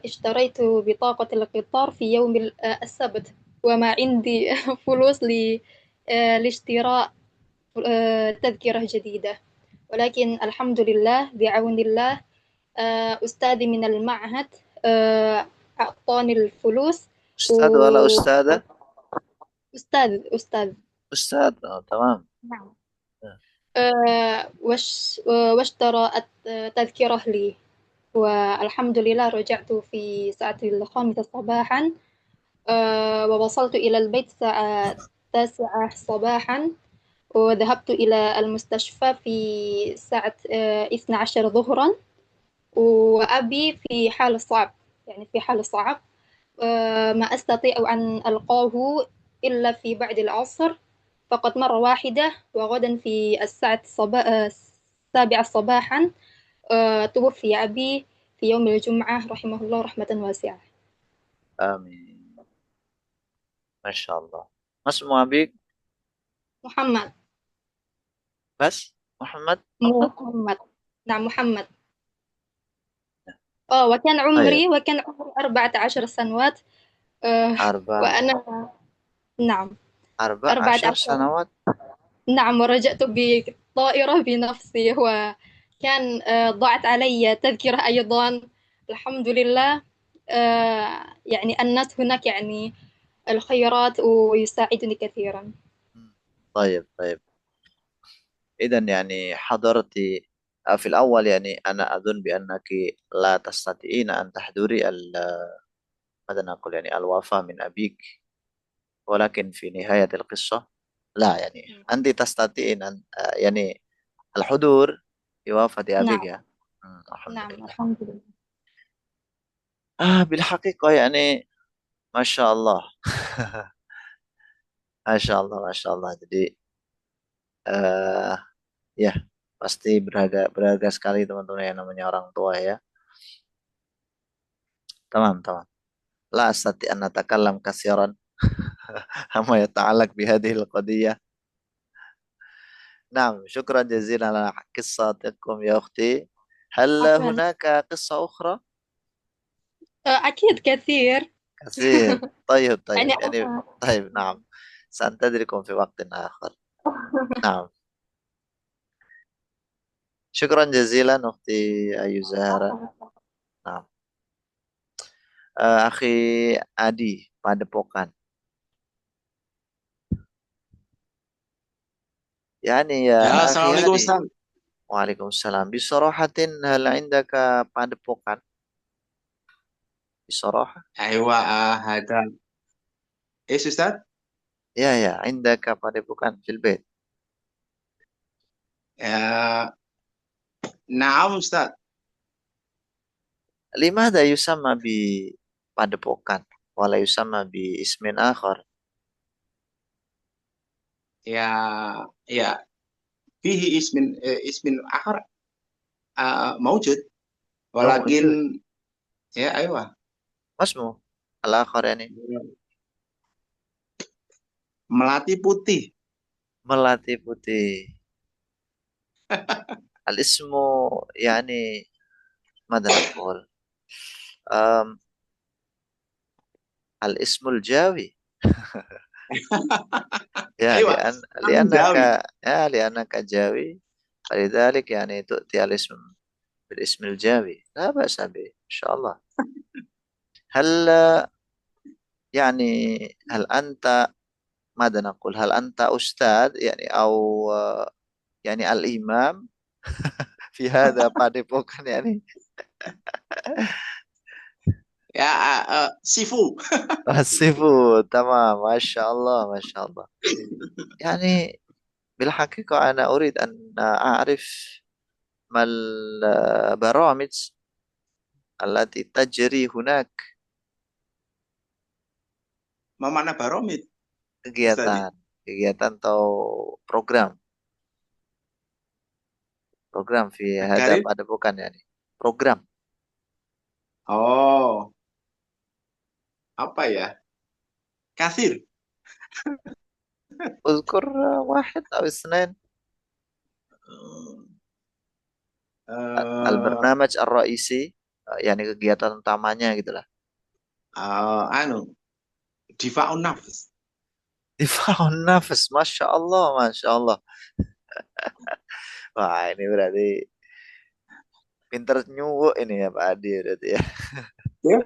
اشتريت بطاقة القطار في يوم السبت وما عندي فلوس لاشتراء تذكرة جديدة ولكن الحمد لله بعون الله أستاذي من المعهد أعطاني الفلوس. أستاذ ولا أستاذة؟ أستاذ. تمام. نعم. واشترى تذكرة لي والحمد لله رجعت في الساعة 5 صباحا ووصلت إلى البيت الساعة 9 صباحا وذهبت إلى المستشفى في الساعة 12 ظهرا وأبي في حال صعب، يعني في حال صعب ما أستطيع أن ألقاه إلا في بعد العصر، فقط مرة واحدة، وغدا في السابعة صباحا توفي أبي في يوم الجمعة رحمه الله رحمة واسعة. آمين. ما شاء الله. ما اسم أبيك؟ محمد. بس محمد. محمد. نعم محمد. طيب. وكان عمري 14 سنوات. أربع وأنا نعم 14 14. سنوات. نعم، ورجعت بالطائرة بنفسي، وكان ضاعت علي تذكرة أيضا. الحمد لله. يعني الناس هناك يعني الخيرات ويساعدني كثيرا. طيب طيب. إذا يعني حضرت في الأول، يعني أنا أظن بأنك لا تستطيعين أن تحضري ماذا نقول يعني الوفاة من أبيك، ولكن في نهاية القصة لا، يعني أنت تستطيعين أن يعني الحضور في وفاة أبيك نعم. يا. الحمد نعم لله. الحمد لله. بالحقيقة يعني ما شاء الله. ما شاء الله, ما شاء Allah. Jadi eh ya pasti berharga berharga sekali teman-teman yang namanya orang tua ya. Tamam tamam. لا أستطيع أن أتكلم كثيرا عما يتعلق بهذه القضية. نعم، شكرا جزيلا على قصتكم يا أختي. هل عفوا. هناك قصة أخرى؟ أكيد كثير. كثير. طيب طيب يعني يعني أنا طيب نعم، سأنتظركم في وقت آخر. نعم. شكرا جزيلا أختي أيو زهرة. نعم. أخي Adi Padepokan. يعني Ya, يا أخي Assalamualaikum Adi. Ustaz. وعليكم السلام. بصراحة هل عندك Padepokan؟ بصراحة. Aywa, ada. Ustaz? يا عندك Padepokan في البيت؟ Ya, naam Ustaz. لماذا يسمى بpadepokan ولا يسمى باسم آخر؟ Ya, ya. Fihi ismin akhar موجود. Oh موجود. Walakin ya, aywa. ما اسمه الآخر يعني؟ Melati putih. Melati Putih. الاسم يعني ماذا نقول؟ أم الاسم الجاوي. يا Aywa. Namun لأنك Jawi. لأنك جاوي، فلذلك يعني تؤتي الاسم بالاسم الجاوي. لا بأس به إن شاء الله. هل يعني هل أنت ماذا نقول، هل أنت أستاذ يعني أو يعني الإمام في هذا padepokan يعني؟ Ya, Sifu. السيفود. تمام. ما شاء الله ما شاء الله. يعني بالحقيقة أنا أريد أن أعرف ما البرامج التي تجري هناك، Mana baromit Ustaz? kegiatan kegiatan atau program program في هذا Karir. padepokan يعني program. Oh, apa ya? Kasir. اذكر واحد أو اثنين. Eh, البرنامج الرئيسي يعني kegiatan utamanya gitu lah. anu, Difa'un Nafs. دفاع النفس. ما شاء الله ما شاء الله. Wah ini berarti pinter nyuwuk ini ya Pak Adi berarti ya. Ya.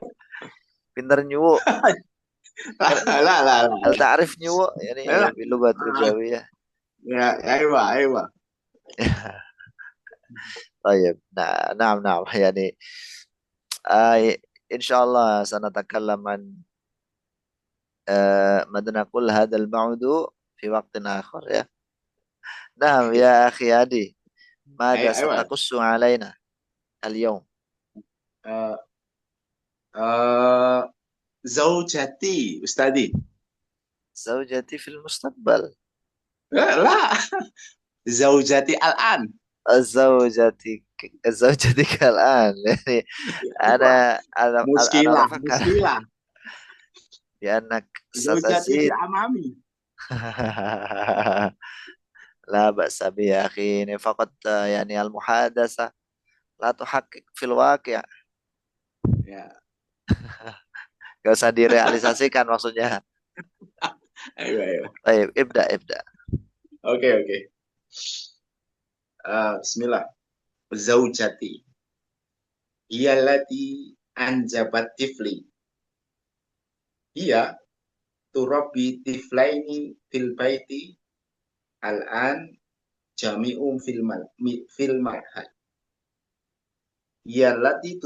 Pinter nyuwuk. Lah, lah, lah, Hal lah. ta'rif nyuwuk yani Lah. bilugatil Ah, jawiyah. ya, aywa, aywa. طيب نعم نعم يعني إن شاء الله سنتكلم عن ماذا نقول هذا الموضوع في وقت آخر يا. نعم يا أخي عادي، ماذا Aywa. ستقص علينا اليوم؟ Eh, eh, Zaujati, Ustadi. زوجتي في المستقبل. لا. Zaujati al-an. زوجتك زوجتك الآن. يعني أنا Muskilah, بفكر muskilah. بأنك Zaujati fi ستزيد. amami. لا بأس به يا أخي، ini فقط يعني المحادثة لا تحقق في الواقع. Ya, Gak usah direalisasikan maksudnya. ayo, ayo. Baik, ابدأ. Oke, oke. Bismillah. Zaujati. Iyallati anjabat tifli. Iya turabbi tiflaini fil baiti al-an jami'um fil marhad. Iyallati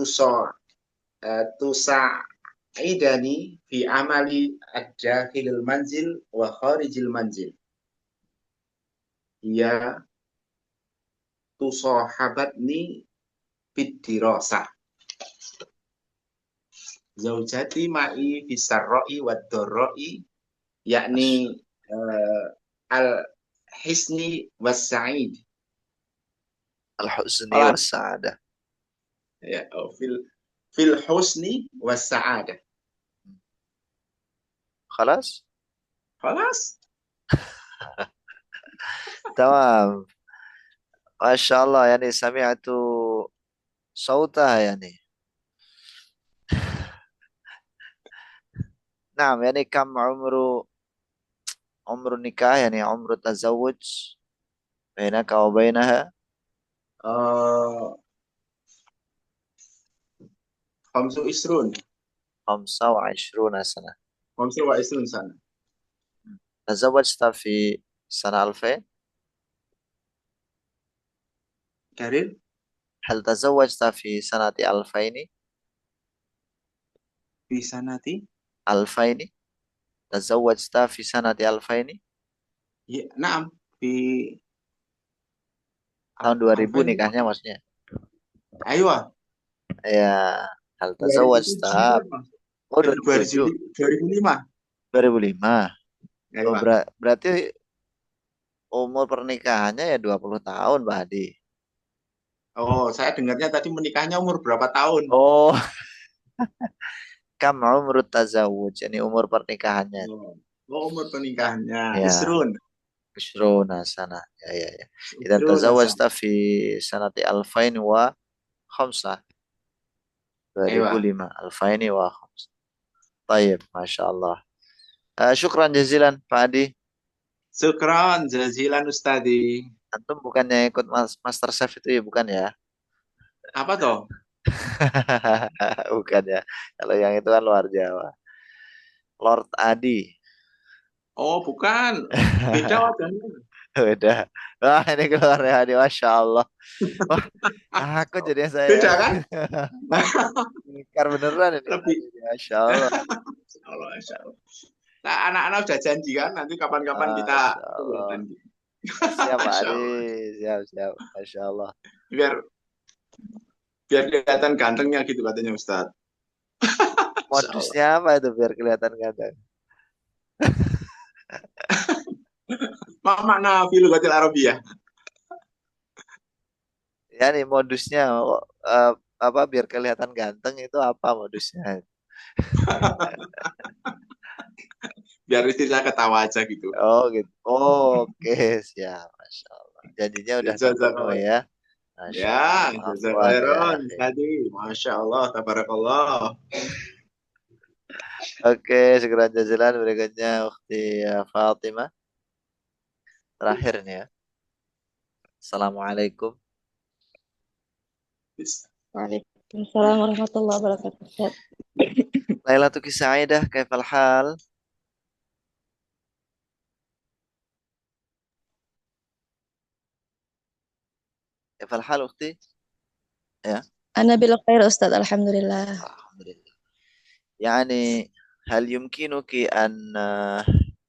tusa'idani fi amali ad-dakhilil manzil wa kharijil manzil. Iya tusahabatni fid dirasah. Zaujati ma'i fisarra'i wad dharra'i, yakni al-hisni was sa'id. الحزن Alat, والسعادة. ya, fil husni was sa'adah. خلاص Khalas. تمام. ما شاء الله، يعني سمعت صوتها يعني. نعم، يعني كم عمر النكاح، يعني عمر التزوج بينك وبينها؟ Uh, Khamsu isrun. 25 سنة. Khamsu wa isrun sana. تزوجت في سنة 2000. Karir هل تزوجت في سنة 2000؟ fi sanati. 2000 تزوجت في سنة 2000. Ya, naam fi tahun 2000 alfain. nikahnya maksudnya. Aywa. Ya, hal tazawwajta. 2007 berapa? Oh, 2007. 2005. 2005. Oh, Aywa. berarti umur pernikahannya ya 20 tahun, Pak Hadi. Oh, saya dengarnya tadi menikahnya umur berapa tahun? Oh, kam umur tazawuj, ini umur pernikahannya. Oh, umur pernikahannya. Ya, Isrun. 20 sana. Ya. Idan Isrun tazawwajta fi sanati 2005. Aywa. 2005. 2005. Tayyib, Masya Allah. Syukran jazilan, Pak Hadi. Syukran jazilan Ustadi. Antum bukannya ikut Master Chef itu ya, bukan ya? Apa toh? Bukan ya. Kalau yang itu kan luar Jawa. Lord Adi. Oh, bukan. Beda wajahnya. Udah. Wah, ini keluar ya Adi. Masya Allah. Wah, aku jadinya saya. Beda kan? Ingkar beneran ini. Lebih. Masya Allah. Masya Allah. Nah, anak-anak udah janji kan, nanti kapan-kapan kita kelihatan. Siap Pak Adi. Siap. Masya Allah. Biar kelihatan gantengnya gitu katanya Ustaz. Modusnya apa itu biar kelihatan ganteng? Makna fi lughatil Arabiyah. Ya nih modusnya apa biar kelihatan ganteng itu apa modusnya? Biar istilah ketawa aja gitu. Oh gitu. Oh, oke, siap. Masya Allah. Janjinya udah terpenuhi ya. Masya Ya, Allah. jazakallahu tadi. Masya Allah, tabarakallah. Oke, segera jazilan berikutnya Ukhti Fatimah. Terakhir nih ya. Assalamualaikum. Waalaikumsalam warahmatullahi wabarakatuh. Lailatuki Sa'idah, kaifal hal? Kaifal hal Ukhti? Ya. Ana bil khair Ustaz, alhamdulillah. Alhamdulillah. Yani hal yumkinuki an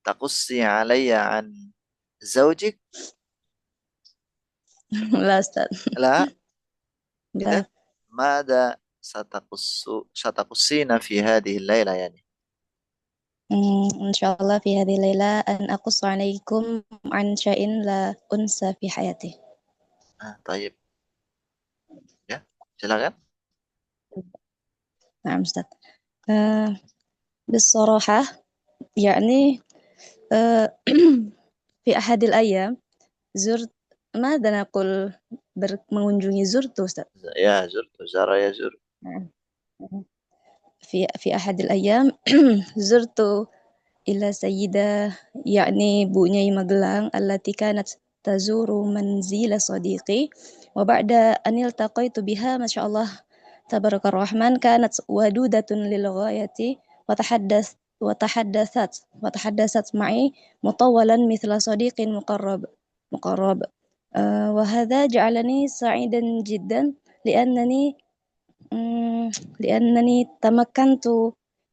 taqussi alayya an zawjik? La Ustaz. لا. لا. ماذا ستقصين في هذه الليلة يعني. إن شاء الله في هذه الليلة أن أقص عليكم عن شيء لا أنسى في حياتي. طيب. Ya, silakan. نعم أستاذ. بالصراحة يعني في أحد الأيام زرت ماذا نقول mengunjungi زرت أستاذ. Ya, زار يزور. نعم. في أحد الأيام زرت إلى سيدة يعني Bu Nyai Magelang التي كانت تزور منزل صديقي وبعد أن التقيت بها ما شاء الله تبارك الرحمن كانت ودودة للغاية وتحدثت معي مطولا مثل صديق مقرب وهذا جعلني سعيدا جدا لأنني تمكنت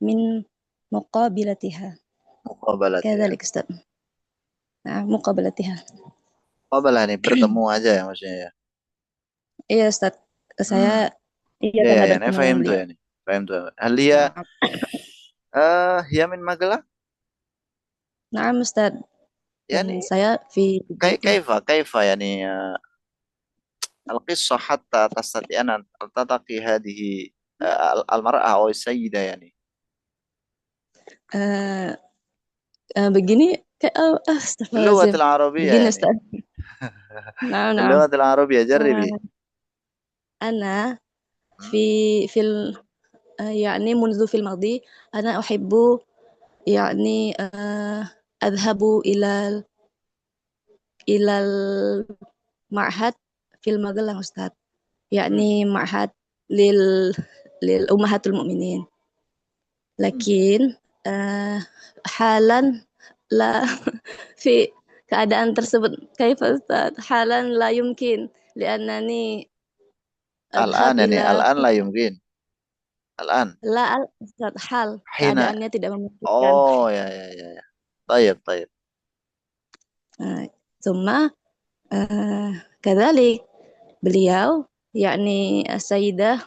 من مقابلتها كذلك أستاذ. مقابلتها. Muqabalah nih bertemu aja ya maksudnya ya. Iya Ustaz, saya Ya, pernah ya, bertemu fahim tuh beliau. ya nih. Fahim tuh. Hal dia hiya min Magelang? نعم أستاذ. يعني saya في كيف يعني القصة حتى تستطيع أن تلتقي هذه المرأة أو السيدة يعني. begini اللغة العربية begini يعني. Ustaz. نعم اللغة العربية جربي. أنا يعني منذ في الماضي أنا أحب يعني أذهب إلى المعهد في المغرب أستاذ يعني معهد للأمهات المؤمنين لكن حالا لا في keadaan tersebut كيف أستاذ حالا لا يمكن لأنني الآن يعني الآن لا يمكن. الآن لا أستاذ حال حين keadaannya tidak memungkinkan. Oh ya. طيب. ثم كذلك beliau yakni Sayyidah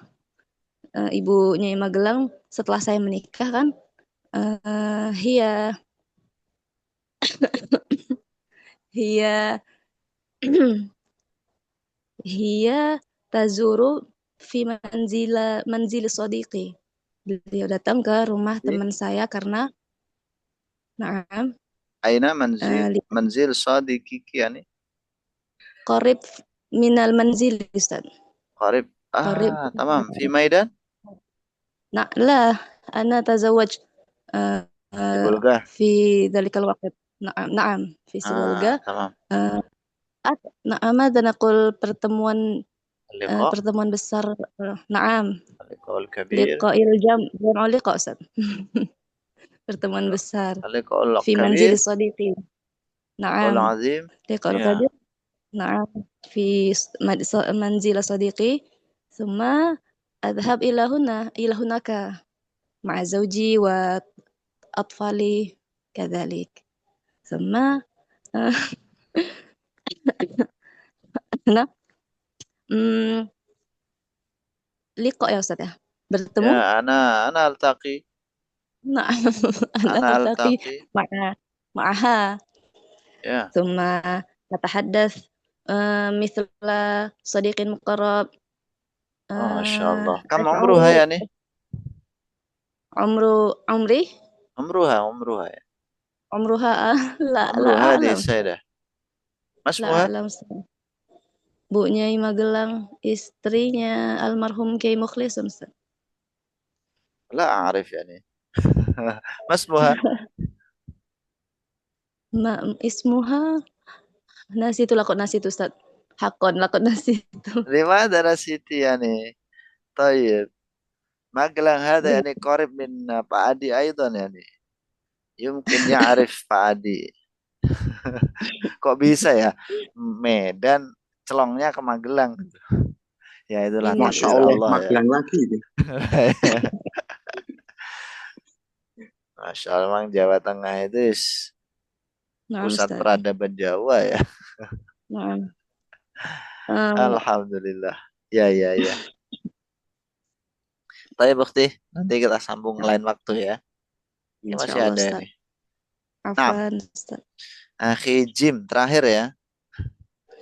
Ibu Nyai Magelang setelah saya menikah kan هي تزور في منزل صديقي. Beliau datang ke rumah teman saya karena أين منزل صديقك يعني؟ قريب من المنزل أستاذ. قريب. تمام في ميدان؟ لا أنا تزوج في ذلك الوقت. نعم في Sibolga. تمام. ماذا نقول pertemuan besar. نعم. اللقاء الكبير. لقاء جمع لقاء أستاذ. pertemuan besar. اللقاء في منزل صديقي. نعم. العظيم. لقاء الكبير. نعم في منزل صديقي ثم أذهب إلى هناك مع زوجي وأطفالي كذلك ثم أنا لقاء يا أستاذ bertemu. يا أنا ألتقي. نعم أنا ألتقي معها. ثم نتحدث مثل صديق مقرب. ما شاء الله. كم عمرها يعني؟ عمري؟ عمرها لا هذه أعلم. السيدة ما لا اسمها؟ أعلم. Bu Nyai Magelang istrinya almarhum Kiai Mukhlis. لا أعرف يعني. ما اسمها؟ اسمها نسيت. لقد نسيت أستاذ. حقا لقد نسيت. لماذا نسيتي يعني؟ طيب Magelang هذا يعني قريب من Pak Adi أيضا يعني يمكن يعرف Pak Adi. Kok bisa ya Medan celongnya ke Magelang? Ya itulah Masya takdir Allah, Allah Magelang ya. lagi itu. Masya Allah, memang Jawa Tengah itu pusat peradaban Jawa ya. Alhamdulillah. Ya. Tapi Bukti, nanti kita sambung lain waktu ya. Ini masih Insyaallah ada Ustaz. nih. Afwan Ustaz. Akhi Jim, terakhir ya.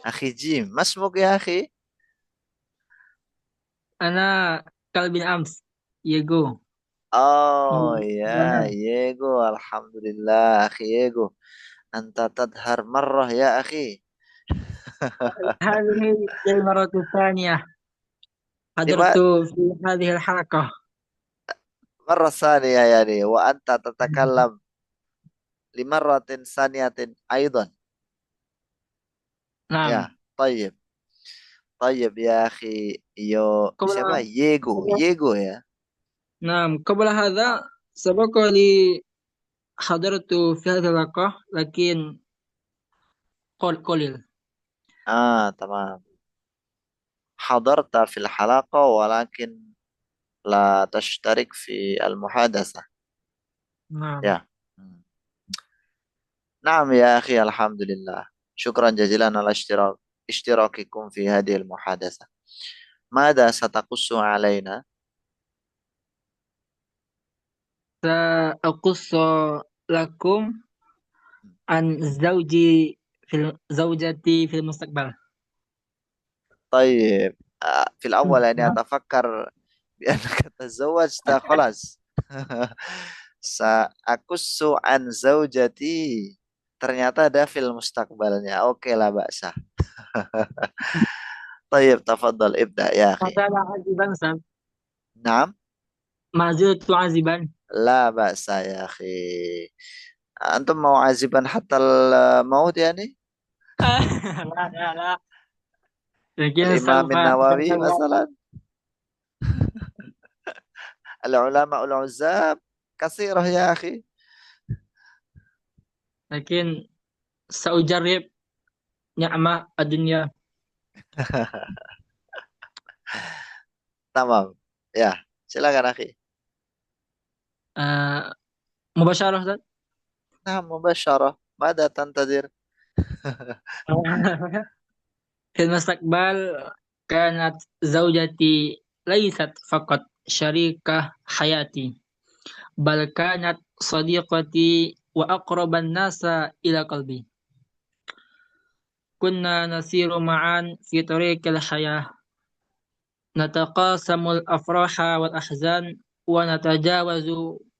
Akhi Jim, masmuk ya akhi? أنا كلب أمس يجو Oh من ya, زمان. Yego, Alhamdulillah, akhi Yego. Anta tadhar marrah ya akhi. هذه المرة الثانية Lima حضرت في هذه الحلقة. marrah saniyah yani. Wa anta tatakallam limarratin saniyatin aidan. نعم. Ya, tayyib. Tayyib ya akhi. Yo, siapa? قبل Yego ya. نعم قبل هذا سبق لي حضرت في هذه الحلقة لكن قليل. تمام. حضرت في الحلقة ولكن لا تشترك في المحادثة. نعم. يا نعم يا أخي، الحمد لله. شكرا جزيلا على اشتراككم في هذه المحادثة. ماذا ستقص علينا؟ سأقص لكم عن زوجتي في المستقبل. طيب، في الأول يعني أتفكر بأنك تزوجت خلاص. سأقص عن زوجتي. Ternyata ada film mustaqbalnya. Oke lah, Baksa. طيب تفضل ابدأ يا ما أخي. زال عازبا أستاذ. نعم. ما زلت عازبا. لا بأس يا أخي. أنتم معازبا حتى الموت يعني؟ لا لا لا لكن الإمام سوف النووي أتزوج. مثلا. العلماء العزاب كثيرة يا أخي. لكن سأجرب نعمة الدنيا. Tamam. Ya, silakan akhi. آه، مباشرة أستاذ. نعم مباشرة. ماذا تنتظر؟ في المستقبل كانت زوجتي ليست فقط شريكة حياتي بل كانت صديقتي وأقرب الناس إلى قلبي. كنا نسير معا في طريق الحياة نتقاسم الأفراح والأحزان ونتجاوز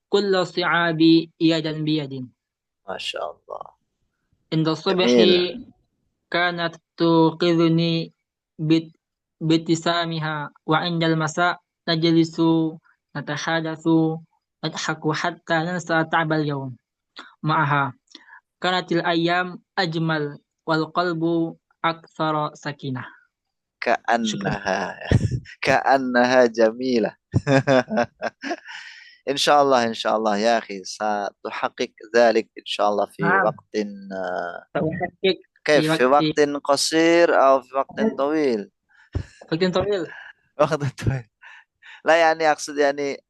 كل الصعاب يدا بيد. ما شاء الله. عند الصبح جميل. كانت توقظني بابتسامها وعند المساء نجلس نتحدث نضحك حتى ننسى تعب اليوم معها. كانت الأيام أجمل والقلب أكثر سكينة. شكرا. كأنها جميلة. إن شاء الله إن شاء الله يا أخي ستحقق ذلك إن شاء الله في نعم وقت سأحقق كيف في وقت قصير أو في وقت طويل؟ وقت طويل. وقت طويل. لا يعني أقصد يعني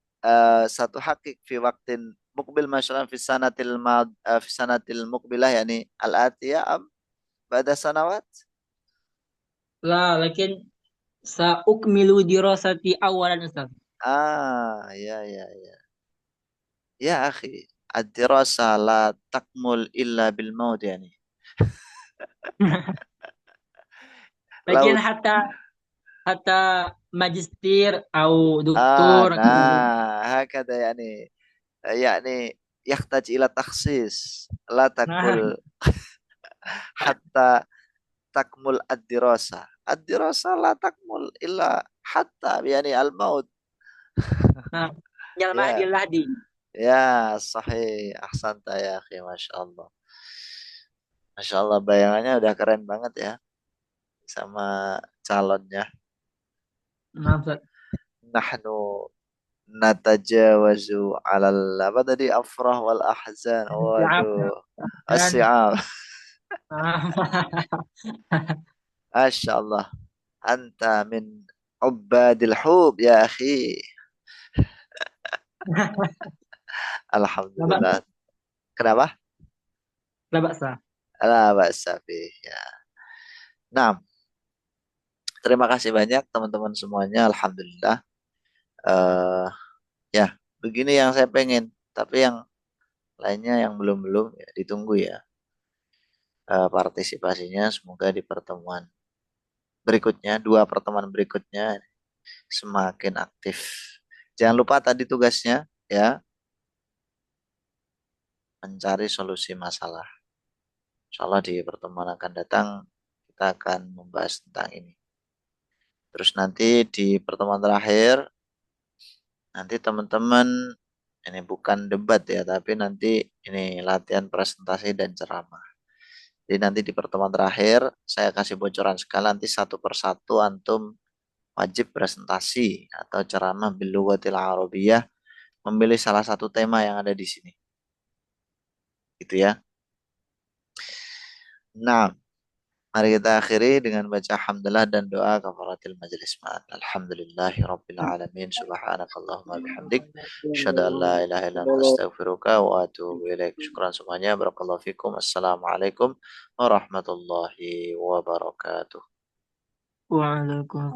ستحقق في وقت مقبل مثلا في السنة في السنة المقبلة يعني الآتية أم بعد سنوات؟ لا لكن سأكمل دراستي أولا أستاذ. يا أخي الدراسة لا تكمل إلا بالموت يعني. لكن لو حتى ماجستير أو دكتور هكذا يعني يحتاج إلى تخصيص. لا تقول حتى تكمل الدراسة. الدراسة لا تكمل إلا حتى يعني الموت. يا يا صحيح أحسنت يا أخي. ما شاء الله. Masya Allah, bayangannya udah keren banget ya sama calonnya. Nahnu natajawazu alal apa tadi afrah wal ahzan. Waduh, as-si'ab. Masya Allah. Anta min ubadil hub ya akhi. Alhamdulillah. Kenapa? لا بأس. La ba'sa bih, ya. Nah, terima kasih banyak teman-teman semuanya. Alhamdulillah. eh ya, begini yang saya pengen. Tapi yang lainnya yang belum ya ditunggu ya partisipasinya. Semoga di pertemuan berikutnya, 2 pertemuan berikutnya semakin aktif. Jangan lupa tadi tugasnya ya, mencari solusi masalah. Insya Allah di pertemuan akan datang kita akan membahas tentang ini. Terus nanti di pertemuan terakhir, nanti teman-teman, ini bukan debat ya, tapi nanti ini latihan presentasi dan ceramah. Jadi nanti di pertemuan terakhir, saya kasih bocoran sekali, nanti satu persatu antum wajib presentasi atau ceramah bilughatil arabiyyah, memilih salah satu tema yang ada di sini. Gitu ya. Nah, mari kita akhiri dengan baca hamdalah dan doa kafaratil majlis. Alhamdulillahi rabbil alamin. Subhanakallahumma bihamdik. Asyhadu an la ilaha illa anta astaghfiruka wa atubu ilaik. Syukran semuanya. Barakallahu fikum. Assalamualaikum warahmatullahi wabarakatuh. Waalaikumsalam.